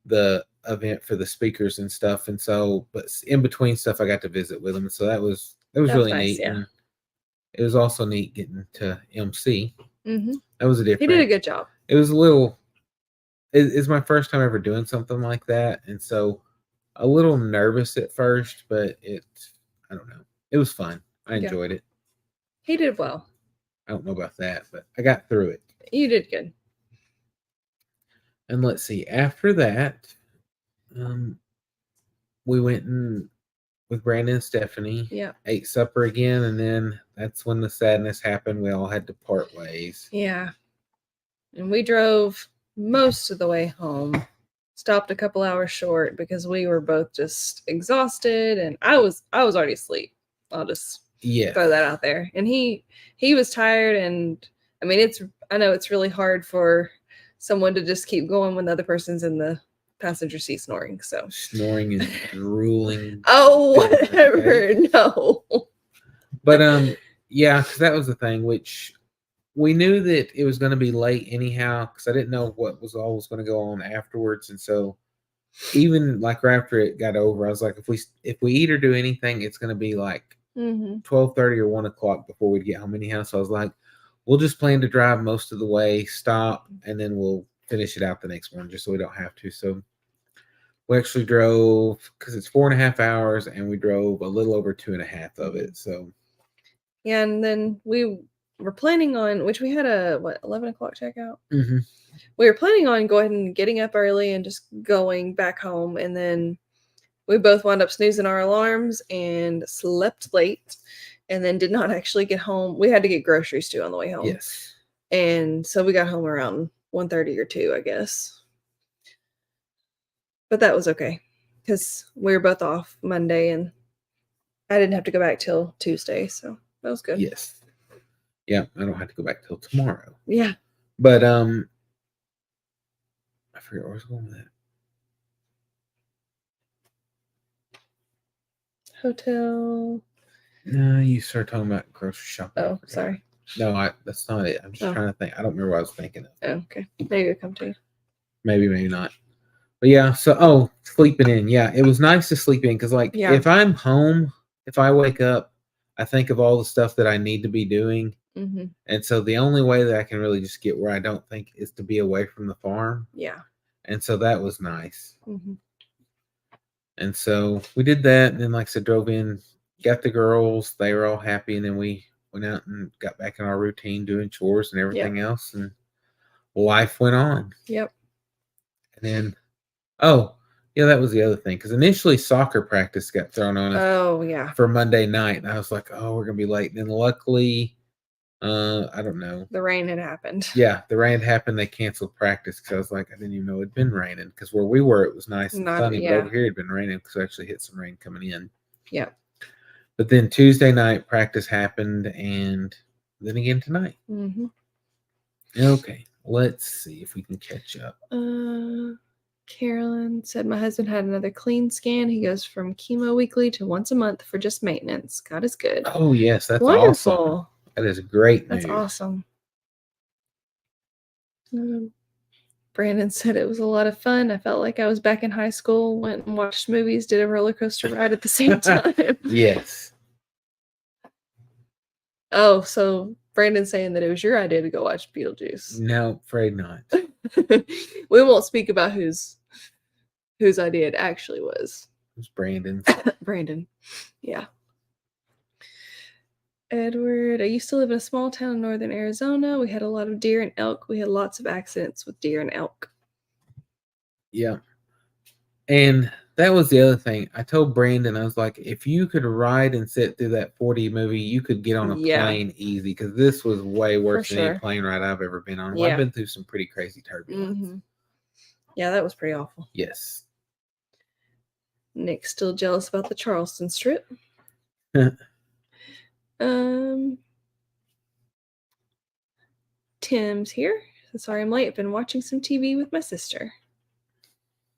the event for the speakers and stuff. And so, but in between stuff, I got to visit with them. So that was really nice, neat. yeah. And it was also neat getting to MC. That was a different. He did a good job. It was a little. It's my first time ever doing something like that, and so a little nervous at first, but I don't know. It was fun. I enjoyed it. He did well. I don't know about that, but I got through it. You did good. And let's see. After that, we went with Brandon and Stephanie. Yeah. Ate supper again, and then that's when the sadness happened. We all had to part ways. Yeah. And we drove most of the way home. Stopped a couple hours short because we were both just exhausted, and I was already asleep. I'll just throw that out there. And he was tired, and I mean I know it's really hard for someone to just keep going when the other person's in the passenger seat snoring. So snoring and drooling. Oh, whatever. Okay. No. But yeah, because that was the thing, which we knew that it was going to be late anyhow, because I didn't know what was always going to go on afterwards. And so even like right after it got over, I was like, if we eat or do anything, it's going to be like 12:30 or 1 o'clock before we'd get home anyhow. So I was like, we'll just plan to drive most of the way, stop, and then we'll finish it out the next one just so we don't have to. So we actually drove, because it's 4.5 hours, and we drove a little over 2.5 of it. So yeah, and then we were planning on, which we had a 11 o'clock checkout. We were planning on going and getting up early and just going back home, and then we both wound up snoozing our alarms and slept late, and then did not actually get home. We had to get groceries too on the way home. Yes. And so we got home around 1:30 or 2, I guess. But that was okay, because we were both off Monday, and I didn't have to go back till Tuesday, so that was good. Yes. Yeah, I don't have to go back till tomorrow. Yeah. But I forget where I was going with that. Hotel. No, you started talking about grocery shopping. Oh, sorry. No, that's not it. I'm just trying to think. I don't remember what I was thinking of. Oh, okay. Maybe it'll come to you. Maybe not. But yeah, so sleeping in. Yeah, it was nice to sleep in, because if I'm home, if I wake up, I think of all the stuff that I need to be doing. And so the only way that I can really just get where I don't think is to be away from the farm. Yeah. And so that was nice. And so we did that, and then like I said, drove in, got the girls, they were all happy, and then we went out and got back in our routine doing chores and everything else, and life went on. Yep. And then that was the other thing, because initially soccer practice got thrown on us for Monday night, and I was like, we're gonna be late. And then luckily, I don't know, the rain had happened. Yeah, the rain happened. They canceled practice, because I was like, I didn't even know it'd been raining, because where we were it was nice and sunny, but over here it'd been raining, because I actually hit some rain coming in. Yeah. But then Tuesday night practice happened, and then again tonight. Okay, let's see if we can catch up. Carolyn said my husband had another clean scan. He goes from chemo weekly to once a month for just maintenance. God is good. Oh yes, that's wonderful. Awesome. That is great news. That's awesome. Brandon said it was a lot of fun. I felt like I was back in high school. Went and watched movies, did a roller coaster ride at the same time. Yes. Oh, so Brandon's saying that it was your idea to go watch Beetlejuice. No, afraid not. We won't speak about whose idea it actually was. It was Brandon's. Brandon. Yeah. Edward, I used to live in a small town in northern Arizona. We had a lot of deer and elk. We had lots of accidents with deer and elk. Yeah. And that was the other thing. I told Brandon, I was like, if you could ride and sit through that 4D movie, you could get on a plane easy, because this was way worse than any plane ride I've ever been on. Well, I've been through some pretty crazy turbulence. Yeah, that was pretty awful. Yes. Nick's still jealous about the Charleston strip. Tim's here. Sorry I'm late. I've been watching some TV with my sister.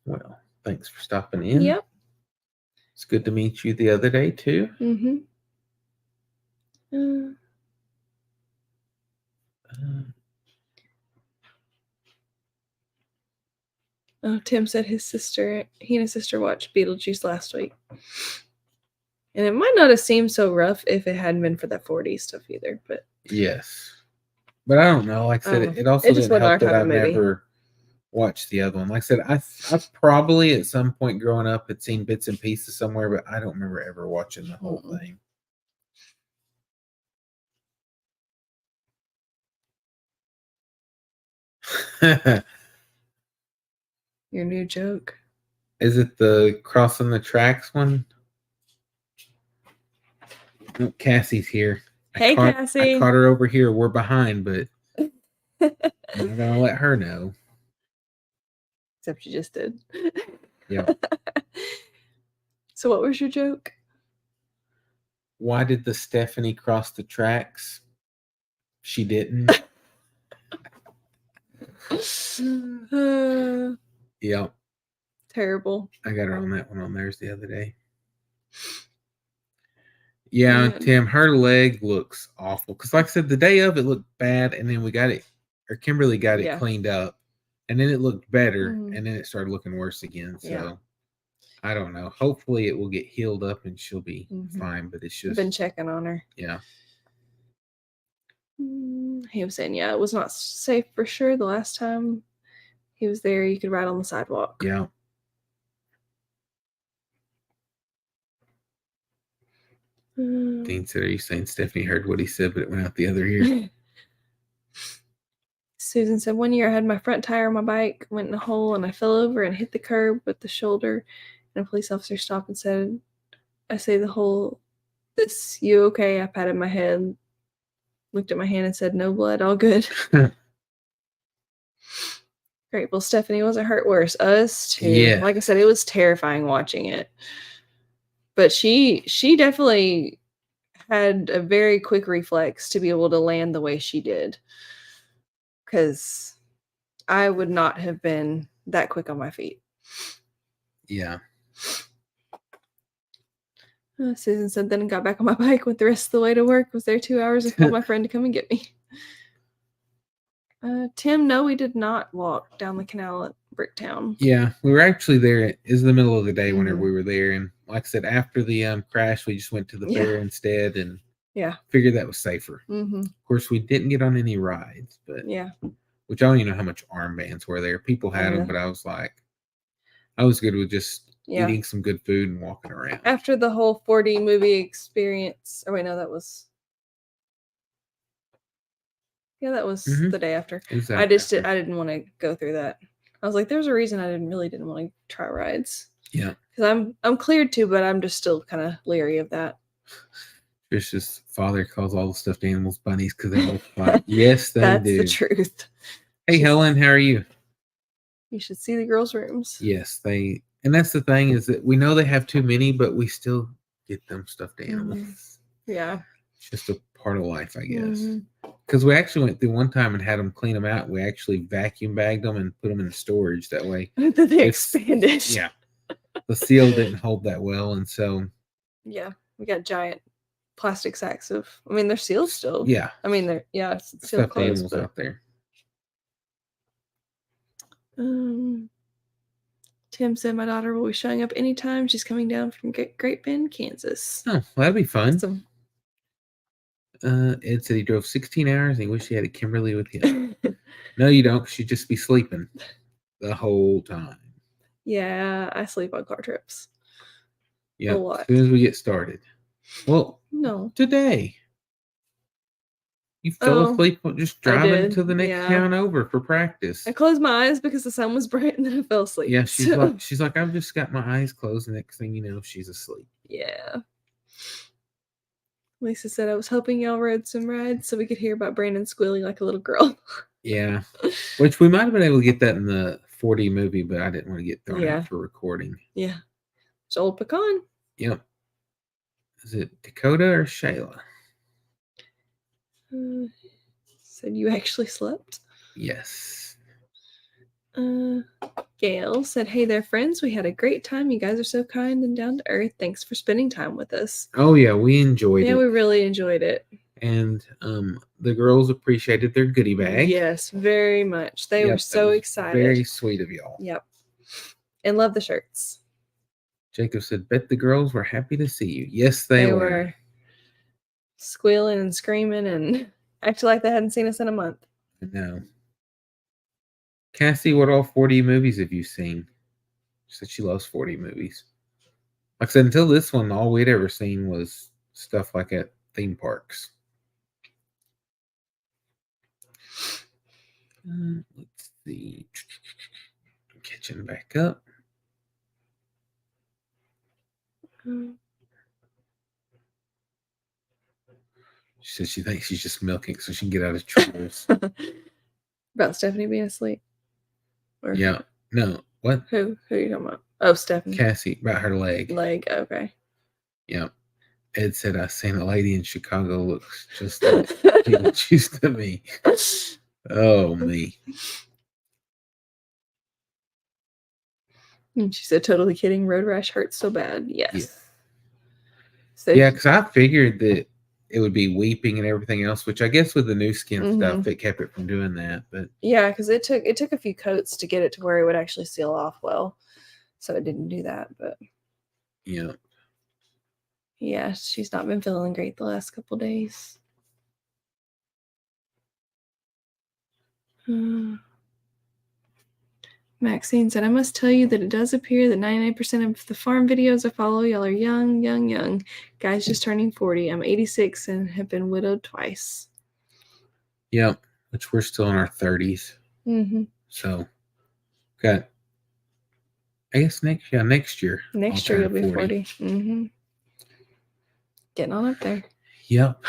Well, thanks for stopping in. Yep. It's good to meet you the other day, too. Mm-hmm. Oh, Tim said he and his sister watched Beetlejuice last week. And it might not have seemed so rough if it hadn't been for that 4D stuff either. But yes. But I don't know. Like I said, it also just didn't wasn't our help that type of I've movie. never watched the other one. Like I said, I probably at some point growing up had seen bits and pieces somewhere, but I don't remember ever watching the whole thing. Your new joke. Is it the crossing the tracks one? Oh, Cassie's here. Hey, Cassie. I caught her over here. We're behind, but I'm gonna let her know. Except you just did. Yeah. So what was your joke? Why did the Stephanie cross the tracks? She didn't. Yep. Terrible. I got her on that one on theirs the other day. Yeah, Tim, her leg looks awful. Because like I said, the day of it looked bad, and then Kimberly got it cleaned up, and then it looked better, and then it started looking worse again. So I don't know. Hopefully it will get healed up and she'll be fine, but it's just been checking on her. Yeah. He was saying, it was not safe for sure. The last time he was there, you could ride on the sidewalk. Yeah. Dean said, are you saying Stephanie heard what he said, but it went out the other ear? Susan said, one year I had my front tire on my bike, went in a hole, and I fell over and hit the curb with the shoulder. And a police officer stopped and said, I say the hole, this, you okay? I patted my head, looked at my hand and said, no blood, all good. Great. Well, Stephanie wasn't hurt worse. Us too. Yeah. Like I said, it was terrifying watching it. But she definitely had a very quick reflex to be able to land the way she did. Because I would not have been that quick on my feet. Yeah. Susan said, then I got back on my bike, went the rest of the way to work, was there 2 hours and called my friend to come and get me. Tim, no, we did not walk down the canal at Bricktown. Yeah, we were actually there. It was the middle of the day whenever we were there. And like I said, after the crash, we just went to the fair instead and figured that was safer. Of course, we didn't get on any rides, but which I don't even know how much armbands were there. People had them, but I was good with just eating some good food and walking around. After the whole 4D movie experience, that was the day after. Exactly. I didn't want to go through that. I was like, there's a reason I didn't want to try rides. Yeah. Because I'm cleared to, but I'm just still kind of leery of that. Trish's father calls all the stuffed animals bunnies because they look like yes, they That's do. That's the truth. Hey, Helen, how are you? You should see the girls' rooms. Yes, and that's the thing is that we know they have too many, but we still get them stuffed animals. Yeah. It's just a part of life, I guess. Because we actually went through one time and had them clean them out. We actually vacuum bagged them and put them in storage that way. They expanded. Yeah. The seal didn't hold that well, and so. Yeah, we got giant plastic sacks of. They're sealed still. Yeah. They're sealed stuffed closed, animals out there. Tim said my daughter will be showing up anytime. She's coming down from Great Bend, Kansas. Oh, well, that'd be fun. Awesome. Ed said he drove 16 hours and he wished he had a Kimberly with him. No, you don't, because you'd just be sleeping the whole time. Yeah, I sleep on car trips. Yeah, as soon as we get started. Well, no. Today. You fell asleep just driving to the next town over for practice. I closed my eyes because the sun was bright and then I fell asleep. Yeah, she's like, I've just got my eyes closed. The next thing you know, she's asleep. Yeah. Lisa said I was hoping y'all rode some rides so we could hear about Brandon squealing like a little girl. Yeah. Which we might have been able to get that in the 4D movie, but I didn't want to get thrown out for recording. Yeah. It's old pecan. Yep. Is it Dakota or Shayla? Said you actually slept? Yes. Gail said, "Hey there, friends. We had a great time. You guys are so kind and down to earth. Thanks for spending time with us." Oh yeah, we enjoyed Yeah, it. we really enjoyed it. And the girls appreciated their goodie bag. Yes, very much. They were Yep, so that was excited. Very sweet of y'all. Yep. And love the shirts. Jacob said, "Bet the girls were happy to see you." Yes, they were. Squealing and screaming and acting like they hadn't seen us in a month. No. Cassie, what all 4D movies have you seen? She said she loves 4D movies. Like I said, until this one, all we'd ever seen was stuff like at theme parks. Let's see. Catching back up. She said she thinks she's just milking so she can get out of chores. About Stephanie being asleep. Or Yeah. No. What? Who are you talking about? Oh, Stephanie. Cassie, about her leg. Okay. Yeah. Ed said, "I seen a lady in Chicago looks just like she used to me." Oh, me. And she said, "Totally kidding. Road rash hurts so bad." Yes. Yeah. So Yeah, because I figured that it would be weeping and everything else, which I guess with the new skin stuff, it kept it from doing that. But yeah, because it took a few coats to get it to where it would actually seal off well, so it didn't do that. But yeah, yeah, she's not been feeling great the last couple days. Maxine said, "I must tell you that it does appear that 99% of the farm videos I follow, y'all are young. Guys just turning 40. I'm 86 and have been widowed twice." yeah, which we're still in our 30s. So, got, I guess next year. Next year you'll be 40. Getting on up there. Yep.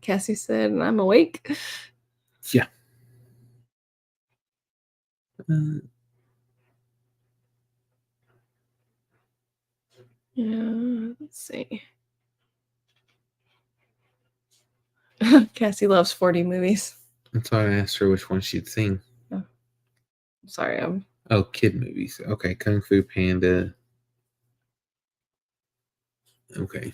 Cassie said, "I'm awake." Yeah. Yeah, let's see. Cassie loves 4D movies. That's why I asked her which one she'd seen. Oh. Sorry, Oh, kid movies. Okay, Kung Fu Panda. Okay.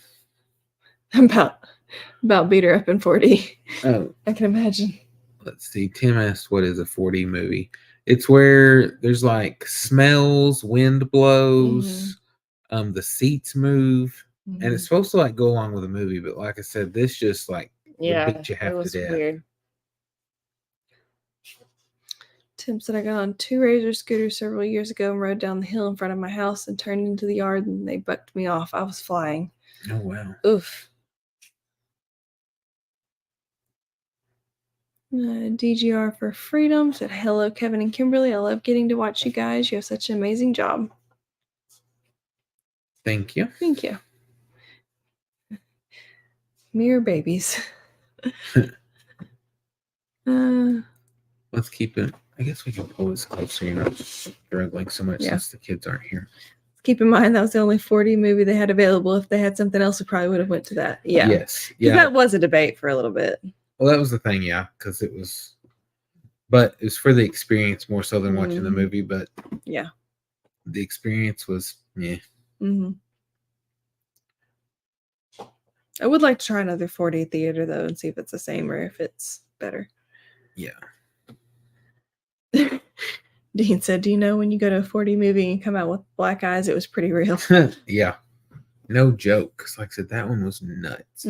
About beat her up in 4D. Oh, I can imagine. Let's see. Tim asked, "What is a 4D movie?" It's where there's like smells, wind blows, the seats move, and it's supposed to like go along with the movie. But like I said, this just like beat you half to death. Weird. Tim said, "I got on 2 Razor scooters several years ago and rode down the hill in front of my house and turned into the yard and they bucked me off. I was flying." Oh wow. Oof. DGR for Freedom said, "Hello, Kevin and Kimberly. I love getting to watch you guys. You have such an amazing job." Thank you. Thank you. Mere babies. Let's keep it. I guess we can pull this closer. You're not struggling so much since the kids aren't here. Keep in mind that was the only 4D movie they had available. If they had something else, we probably would have went to that. Yeah. Yes. Yeah. That was a debate for a little bit. Well, that was the thing, yeah, because it was, but it was for the experience more so than watching the movie. But yeah, the experience was I would like to try another 4D theater though and see if it's the same or if it's better. Yeah. Dean said, "Do you know when you go to a 4D movie and come out with black eyes, it was pretty real." Yeah. No joke. Because like I said, that one was nuts.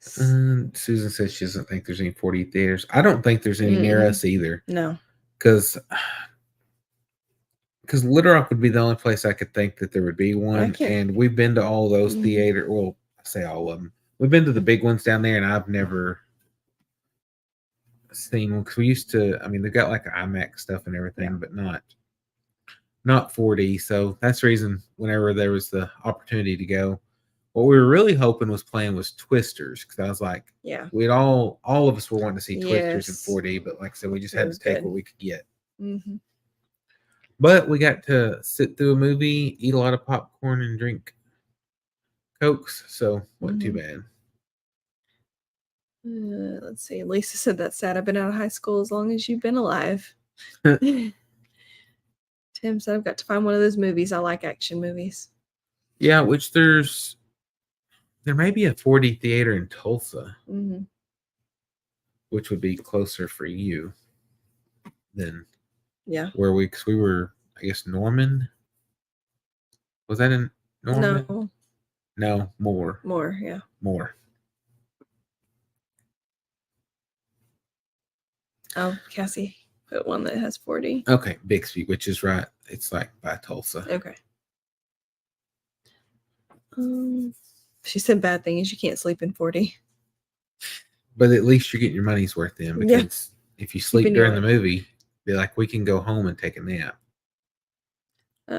Susan says she doesn't think there's any 4D theaters. I don't think there's any near us either. No. Because Little Rock would be the only place I could think that there would be one. And we've been to all those theaters. Well, I say all of them. We've been to the big ones down there, and I've never seen one. Because we used to, I mean, they've got like IMAX stuff and everything, but not 4D. So that's the reason whenever there was the opportunity to go, what we were really hoping was playing was Twisters. Because I was like, we'd all of us were wanting to see Twisters in 4D, but like I said, we just had to take what we could get. But we got to sit through a movie, eat a lot of popcorn, and drink Cokes, so wasn't too bad. Let's see. Lisa said that's sad. I've been out of high school as long as you've been alive. Tim said I've got to find one of those movies. I like action movies. Yeah, which there may be a 4D theater in Tulsa, Mm-hmm. which would be closer for you than where because we were, I guess, Norman. Was that in Norman? No, Moore. Yeah. Moore. Oh, Cassie put one that has 40. Okay, Bixby, which is right. It's like by Tulsa. Okay. She said bad thing is you can't sleep in 40. But at least you're getting your money's worth in, because if you sleep during the movie, be like, we can go home and take a nap.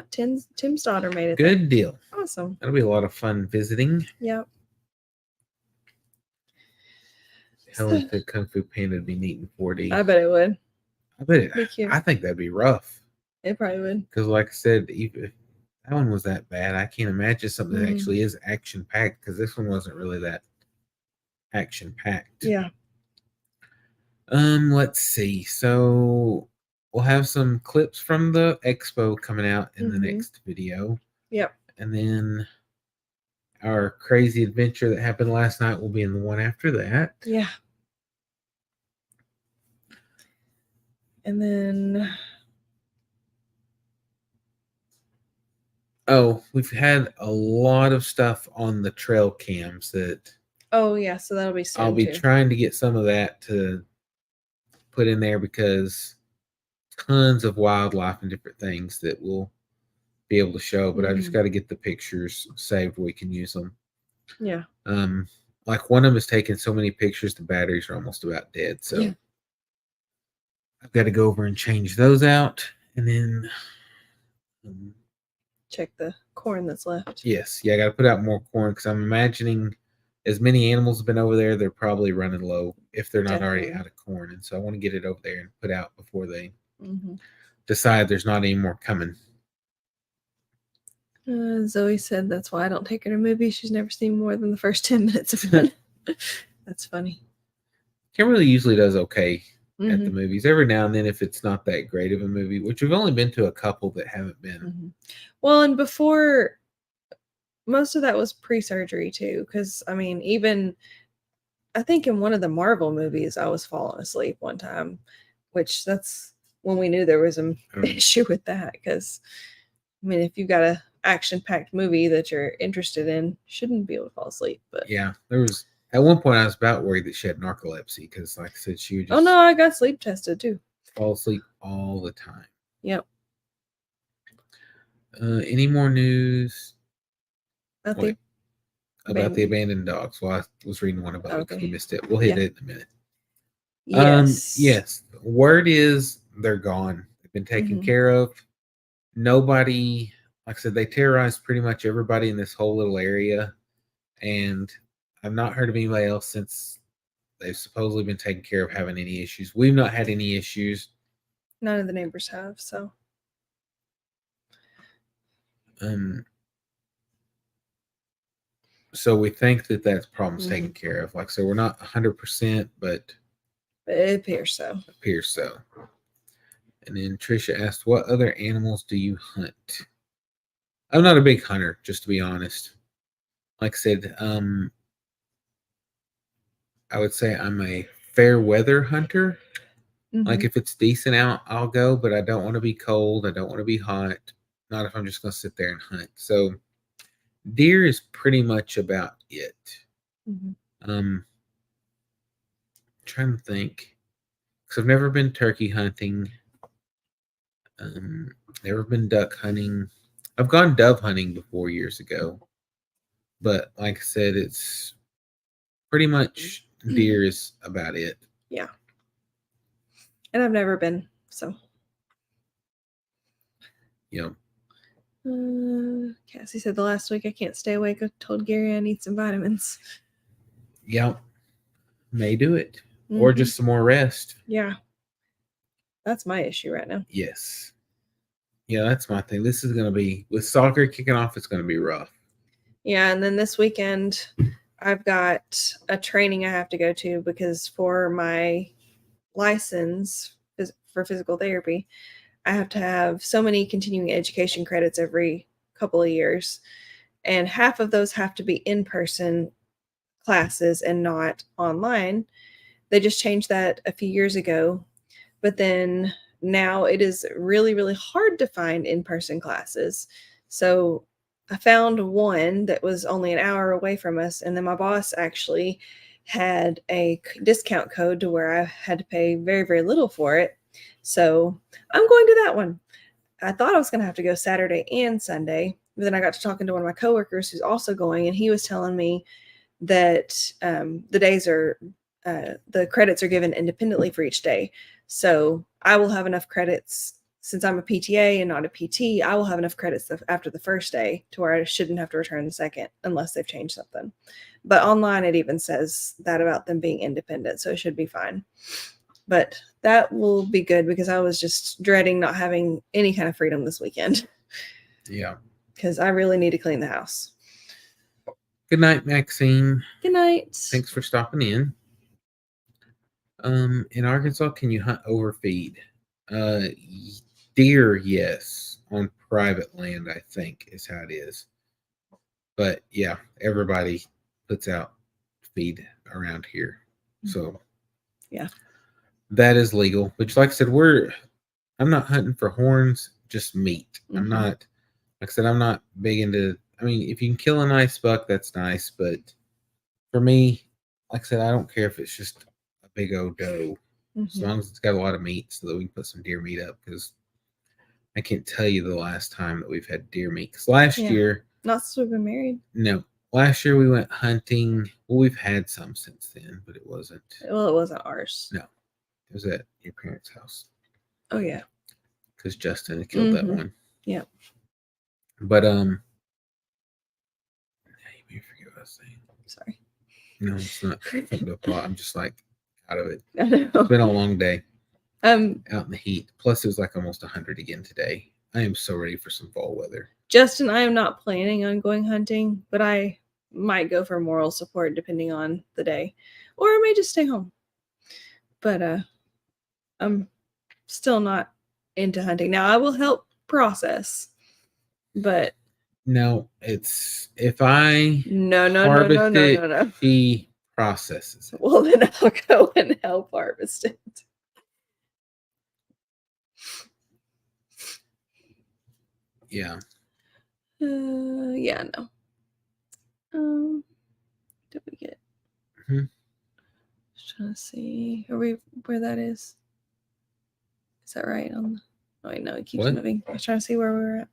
Tim's daughter made it. Good deal. Awesome. That'll be a lot of fun visiting. Yep. Helen said Kung Fu Panda would be neat in 4D. I bet it would. I bet it. Be cute. I think that'd be rough. It probably would. Because, like I said, even if that one was that bad, I can't imagine something that actually is action packed. Because this one wasn't really that action packed. Yeah. Let's see. So we'll have some clips from the expo coming out in the next video. Yep. And then our crazy adventure that happened last night will be in the one after that. Yeah. And then we've had a lot of stuff on the trail cams that so that'll be soon. I'll be trying to get some of that to put in there, because tons of wildlife and different things that we'll be able to show, but I just got to get the pictures saved where we can use them. Yeah. Like one of them is taking so many pictures, the batteries are almost about dead. So I've got to go over and change those out, and then check the corn that's left. Yes. Yeah, I got to put out more corn, because I'm imagining as many animals have been over there, they're probably running low if they're not already out of corn. And so I want to get it over there and put out before they decide there's not any more coming. Zoe said that's why I don't take her to movies. She's never seen more than the first 10 minutes of it. That's funny. Kimberly usually does okay at the movies. Every now and then, if it's not that great of a movie, which we've only been to a couple that haven't been. Well, and before, most of that was pre-surgery too. Because, I mean, even, I think in one of the Marvel movies, I was falling asleep one time, which that's when we knew there was an issue with that. Because, I mean, if you've got a action-packed movie that you're interested in, shouldn't be able to fall asleep. But yeah, there was at one point I was about worried that she had narcolepsy, because, like I said, she would just I got sleep tested too. Fall asleep all the time. Yep. Any more news About the abandoned dogs? Well, I was reading one about it because we missed it. We'll hit it in a minute. Yes. Yes. Word is they're gone. They've been taken care of. Nobody, like I said, they terrorized pretty much everybody in this whole little area, and I've not heard of anybody else since they've supposedly been taken care of having any issues. We've not had any issues. None of the neighbors have, so. So we think that problem's taken care of. Like, so we're not 100%, but it appears so. And then Trisha asked, what other animals do you hunt? I'm not a big hunter, just to be honest. Like I said, I would say I'm a fair weather hunter. Like if it's decent out, I'll go, but I don't want to be cold. I don't want to be hot. Not if I'm just going to sit there and hunt. So deer is pretty much about it. Trying to think, because I've never been turkey hunting. Never been duck hunting. I've gone dove hunting before years ago, but like I said, it's pretty much deer is about it. Yeah. And I've never been, so. Yep. Cassie said the last week I can't stay awake. I told Gary I need some vitamins. Yep. May do it. Or just some more rest. Yeah. That's my issue right now. Yes. Yeah, that's my thing. This is going to be, with soccer kicking off, it's going to be rough. Yeah, and then this weekend, I've got a training I have to go to because for my license for physical therapy, I have to have so many continuing education credits every couple of years. And half of those have to be in-person classes and not online. They just changed that a few years ago. But then now it is really, really hard to find in-person classes. So I found one that was only an hour away from us. And then my boss actually had a discount code to where I had to pay very, very little for it. So I'm going to that one. I thought I was going to have to go Saturday and Sunday. But then I got to talking to one of my coworkers who's also going, and he was telling me that the days are, the credits are given independently for each day. So I will have enough credits since I'm a PTA and not a PT. I will have enough credits after the first day to where I shouldn't have to return the second unless they've changed something. But online, it even says that about them being independent. So it should be fine. But that will be good because I was just dreading not having any kind of freedom this weekend. Yeah. Because I really need to clean the house. Good night, Maxine. Good night. Thanks for stopping in. In Arkansas, can you hunt overfeed? Deer, yes. On private land, I think, is how it is. But yeah, everybody puts out feed around here. So yeah, that is legal. Which, like I said, I'm not hunting for horns, just meat. Mm-hmm. I'm not, like I said, I'm not big into, I mean, if you can kill a nice buck, that's nice. But for me, like I said, I don't care if it's just a big old doe. As long as it's got a lot of meat so that we can put some deer meat up. Because I can't tell you the last time that we've had deer meat. Because last year, not since we've been married. No, last year we went hunting. Well, we've had some since then, but it wasn't. Well, it wasn't ours. No, it was at your parents' house. Oh yeah, because Justin had killed that one. Yeah. But you may forget what I was saying. Sorry. No, it's not something to plot. I'm just like out of it. I know. It's been a long day. Out in the heat. Plus, it was like almost 100 again today. I am so ready for some fall weather. Justin, I am not planning on going hunting, but I might go for moral support depending on the day, or I may just stay home. But I'm still not into hunting. Now I will help process, but no, it's if I no, he processes it. Well, then I'll go and help harvest it. Yeah. Yeah, no. Did we get? Just trying to see. Are we where that is? Is that right? Oh wait, no, it keeps moving. I was trying to see where we were at.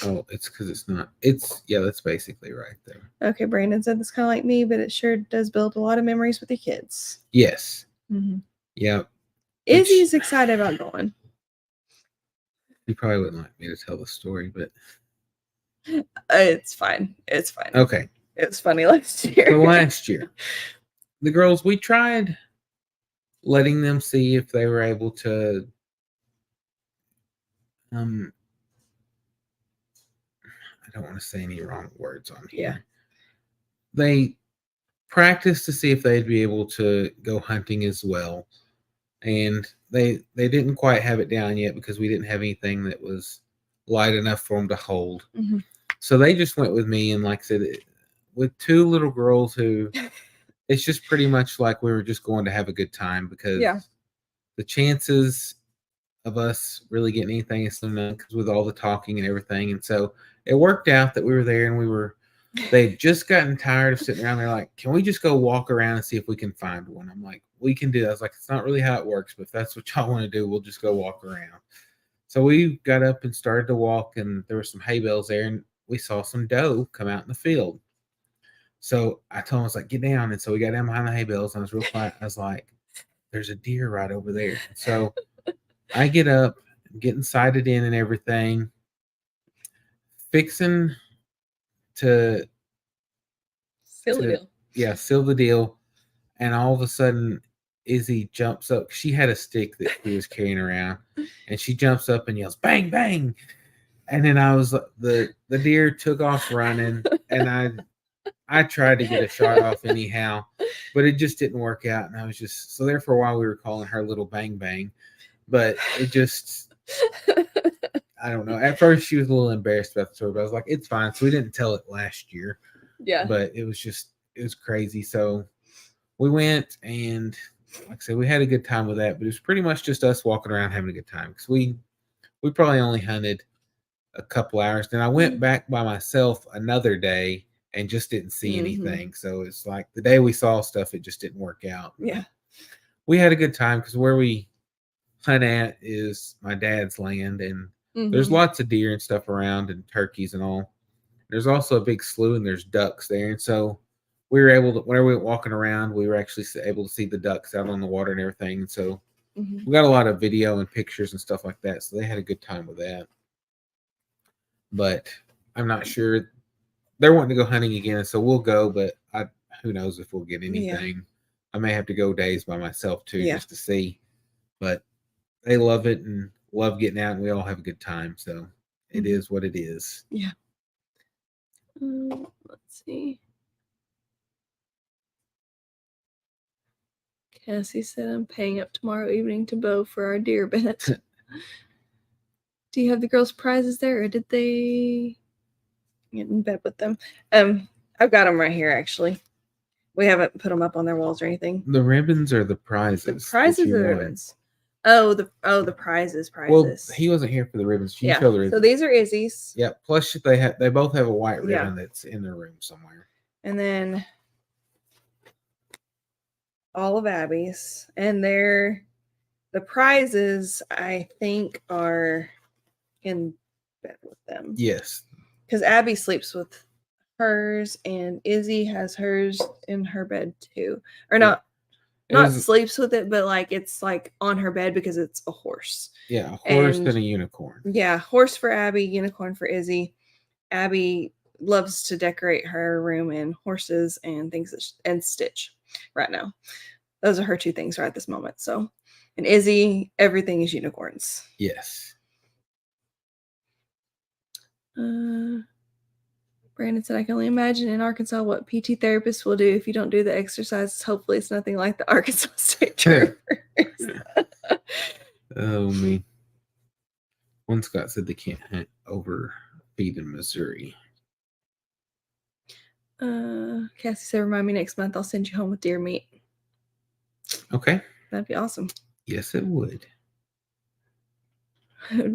Oh, it's because it's not. It's that's basically right there. Okay, Brandon said it's kind of like me, but it sure does build a lot of memories with your kids. Yes. Mm-hmm. Yeah. Izzy's excited about going. You probably wouldn't like me to tell the story, but it's fine. It's fine. Okay. It was funny last year. So last year, the girls, we tried letting them see if they were able to I don't want to say any wrong words on here. Yeah. They practiced to see if they'd be able to go hunting as well. And they didn't quite have it down yet because we didn't have anything that was light enough for them to hold. Mm-hmm. So they just went with me, and like I said, with two little girls who it's just pretty much like we were just going to have a good time because the chances of us really getting anything is slim because with all the talking and everything. And so it worked out that we were there, and they'd just gotten tired of sitting around there like, can we just go walk around and see if we can find one? I'm like, we can do that. I was like, it's not really how it works, but if that's what y'all want to do, we'll just go walk around. So we got up and started to walk, and there were some hay bales there, and we saw some doe come out in the field. So I told him, I was like, get down. And so we got down behind the hay bales, and I was real quiet. I was like, there's a deer right over there. So I get up, I'm getting sighted in and everything, fixing to seal the deal. Yeah, seal the deal. And all of a sudden, Izzy jumps up. She had a stick that she was carrying around, and she jumps up and yells, bang, bang. And then the deer took off running, and I tried to get a shot off anyhow, but it just didn't work out. And I was just, so there for a while we were calling her Little Bang Bang, but it just, I don't know. At first she was a little embarrassed about the story, but I was like, it's fine. So we didn't tell it last year, Yeah. but it was crazy. So we went, and like I said, we had a good time with that, but it was pretty much just us walking around having a good time, because we probably only hunted a couple hours. Then I went back by myself another day and just didn't see anything. So it's like the day we saw stuff, it just didn't work out. Yeah. We had a good time, because where we hunt at is my dad's land, and there's lots of deer and stuff around, and turkeys and all. There's also a big slough, and there's ducks there. And so we were able to, whenever we went walking around, we were actually able to see the ducks out on the water and everything. And so we got a lot of video and pictures and stuff like that. So they had a good time with that. But I'm not sure. They're wanting to go hunting again, so we'll go, but who knows if we'll get anything. Yeah. I may have to go days by myself too, just to see. But they love it and love getting out, and we all have a good time. So it is what it is. Yeah. Let's see. Cassie said, I'm paying up tomorrow evening to Bo for our deer bet. Do you have the girls' prizes there, or did they get in bed with them? I've got them right here, actually. We haven't put them up on their walls or anything. The ribbons are the prizes. The prizes are the ribbons. Oh, the prizes. Well, he wasn't here for the ribbons. You show the ribbons. So these are Izzy's. Yeah. Plus, they both have a white ribbon that's in their room somewhere. And then all of Abby's, and the prizes I think are in bed with them. Yes. Because Abby sleeps with hers, and Izzy has hers in her bed too. Or not sleeps with it, but like it's like on her bed because it's a horse. Yeah, a horse and a unicorn. Yeah, horse for Abby, unicorn for Izzy. Abby loves to decorate her room in horses and things and stitch right now. Those are her two things right at this moment. So, and Izzy, everything is unicorns. Yes. Brandon said, I can only imagine in Arkansas what PT therapists will do if you don't do the exercises. Hopefully it's nothing like the Arkansas State Troopers. Oh, me. One Scott said they can't hunt over feed in Missouri. Cassie said, remind me next month. I'll send you home with deer meat. Okay. That'd be awesome. Yes, it would.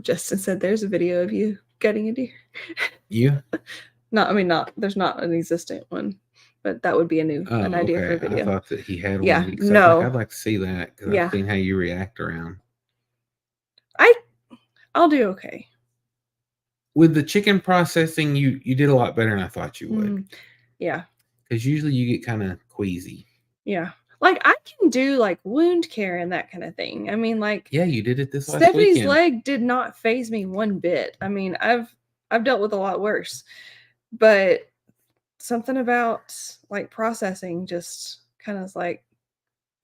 Justin said, there's a video of you gutting a deer. You? There's not an existent one, but that would be an idea for a video. I thought that he had one. Yeah, no. I'd like to see that, because I've seen how you react around. I'll do okay. With the chicken processing, you did a lot better than I thought you would. Yeah. Because usually you get kind of queasy. Yeah. Like I can do like wound care and that kind of thing. I mean, like you did it this last Stephanie's weekend. leg did not faze me one bit. I mean, I've dealt with a lot worse, but something about like processing just kind of like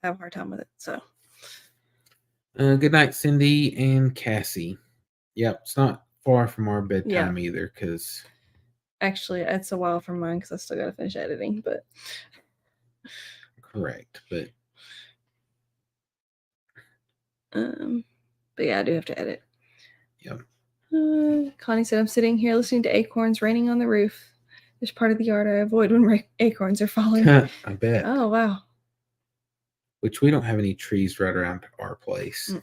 have a hard time with it. So good night, Cindy and Cassie. Yep, it's not far from our bedtime either, because actually it's a while from mine because I still got to finish editing, but correct. But yeah, I do have to edit. Yep. Connie said, I'm sitting here listening to acorns raining on the roof. There's part of the yard I avoid when acorns are falling. I bet. Oh, wow. Which we don't have any trees right around our place.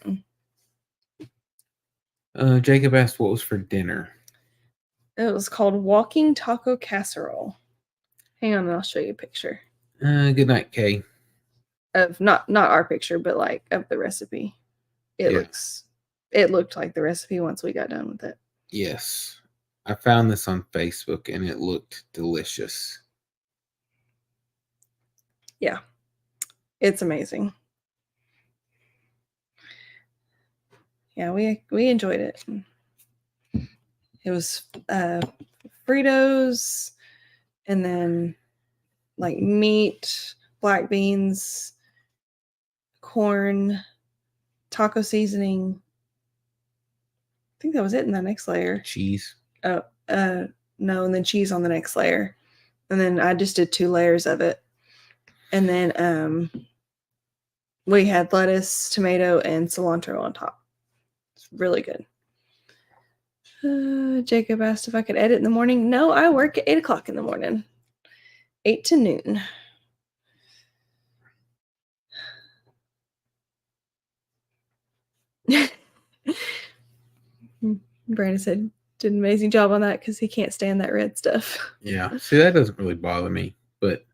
Jacob asked what was for dinner. It was called walking taco casserole. Hang on, and I'll show you a picture. Good night, Kay. Of not our picture, but like of the recipe. It looked like the recipe once we got done with it. Yes. I found this on Facebook and it looked delicious. Yeah. It's amazing. Yeah, we enjoyed it. It was Fritos, and then like meat, black beans, corn, taco seasoning. I think that was it in the next layer. Cheese. No, and then cheese on the next layer. And then I just did 2 layers of it. And then we had lettuce, tomato, and cilantro on top. It's really good. Jacob asked if I could edit in the morning. No, I work at 8 o'clock in the morning. 8 to noon. Brandon said did an amazing job on that because he can't stand that red stuff. Yeah. See, that doesn't really bother me, but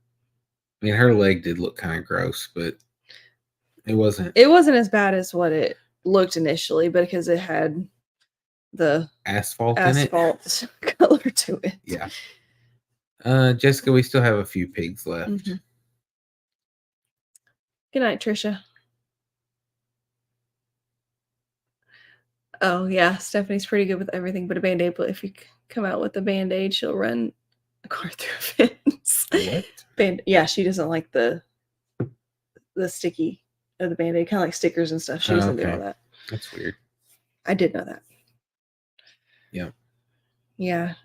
I mean, her leg did look kind of gross, but it wasn't. It wasn't as bad as what it looked initially, but because it had the asphalt in it. color to it. Yeah. Jessica, we still have a few pigs left. Mm-hmm. Good night, Trisha. Oh, yeah. Stephanie's pretty good with everything but a Band-Aid, but if you come out with a Band-Aid, she'll run a car through a fence. What? Yeah, she doesn't like the sticky of the Band-Aid, kind of like stickers and stuff. She doesn't do all that. That's weird. I did know that. Yeah. Yeah.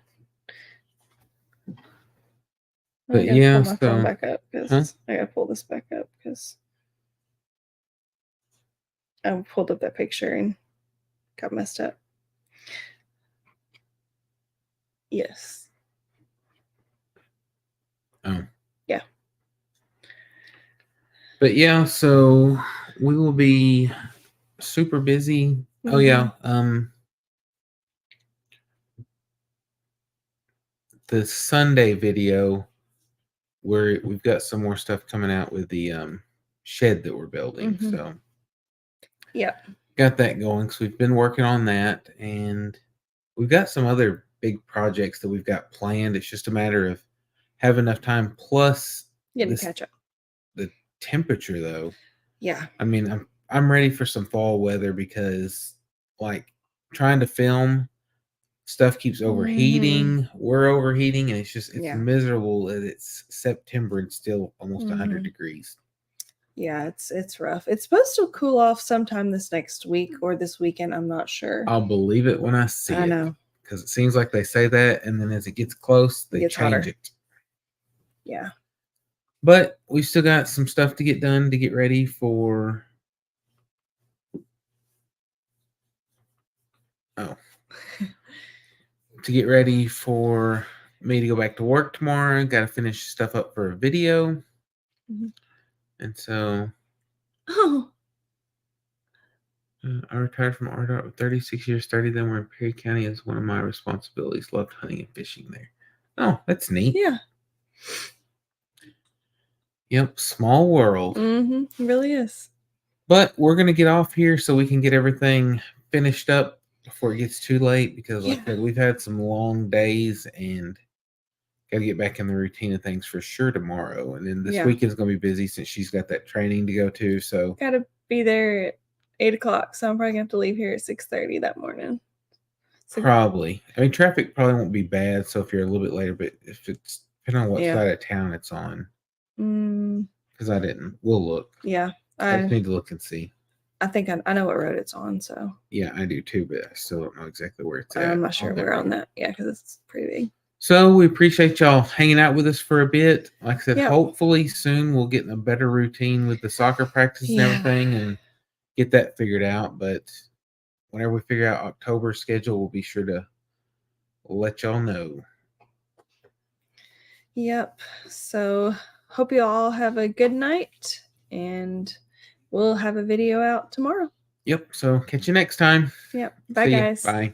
But yeah, pull my phone back up because I gotta pull this back up because I pulled up that picture and got messed up. Yes. Oh. Yeah. But yeah, so we will be super busy. Mm-hmm. Oh yeah. The Sunday video where we've got some more stuff coming out with the shed that we're building. Mm-hmm. So yeah, got that going. So we've been working on that, and we've got some other big projects that we've got planned. It's just a matter of having enough time. Plus, getting to catch up. The temperature, though. Yeah. I mean, I'm ready for some fall weather because, like, trying to film. Stuff keeps overheating. Mm-hmm. We're overheating, and it's miserable that it's September and still almost 100 degrees. Yeah, it's rough. It's supposed to cool off sometime this next week or this weekend. I'm not sure. I'll believe it when I see it. I know. Because it seems like they say that, and then as it gets close, they change it. Yeah. But we still got some stuff to get done to get ready for... to get ready for me to go back to work tomorrow. Got to finish stuff up for a video. Mm-hmm. And so I retired from RDOT with 36 years, 30 of them were in Perry County as one of my responsibilities. Loved hunting and fishing there. Oh, that's neat. Yeah. Yep, small world. Mm-hmm. It really is. But we're going to get off here so we can get everything finished up before it gets too late, because like I said, we've had some long days and got to get back in the routine of things for sure tomorrow. And then this weekend's going to be busy since she's got that training to go to. So got to be there at 8 o'clock. So I'm probably going to have to leave here at 6:30 that morning. Probably. I mean, traffic probably won't be bad. So if you're a little bit later, but if it's depending on what side of town it's on. Because I didn't. We'll look. Yeah. I just need to look and see. I think I know what road it's on, so. Yeah, I do too, but I still don't know exactly where it's at. I'm not sure we're on that. Yeah, because it's pretty big. So we appreciate y'all hanging out with us for a bit. Like I said, hopefully soon we'll get in a better routine with the soccer practice and everything and get that figured out. But whenever we figure out October schedule, we'll be sure to let y'all know. Yep. So hope you all have a good night, and we'll have a video out tomorrow. Yep. So catch you next time. Yep. Bye, guys. Bye.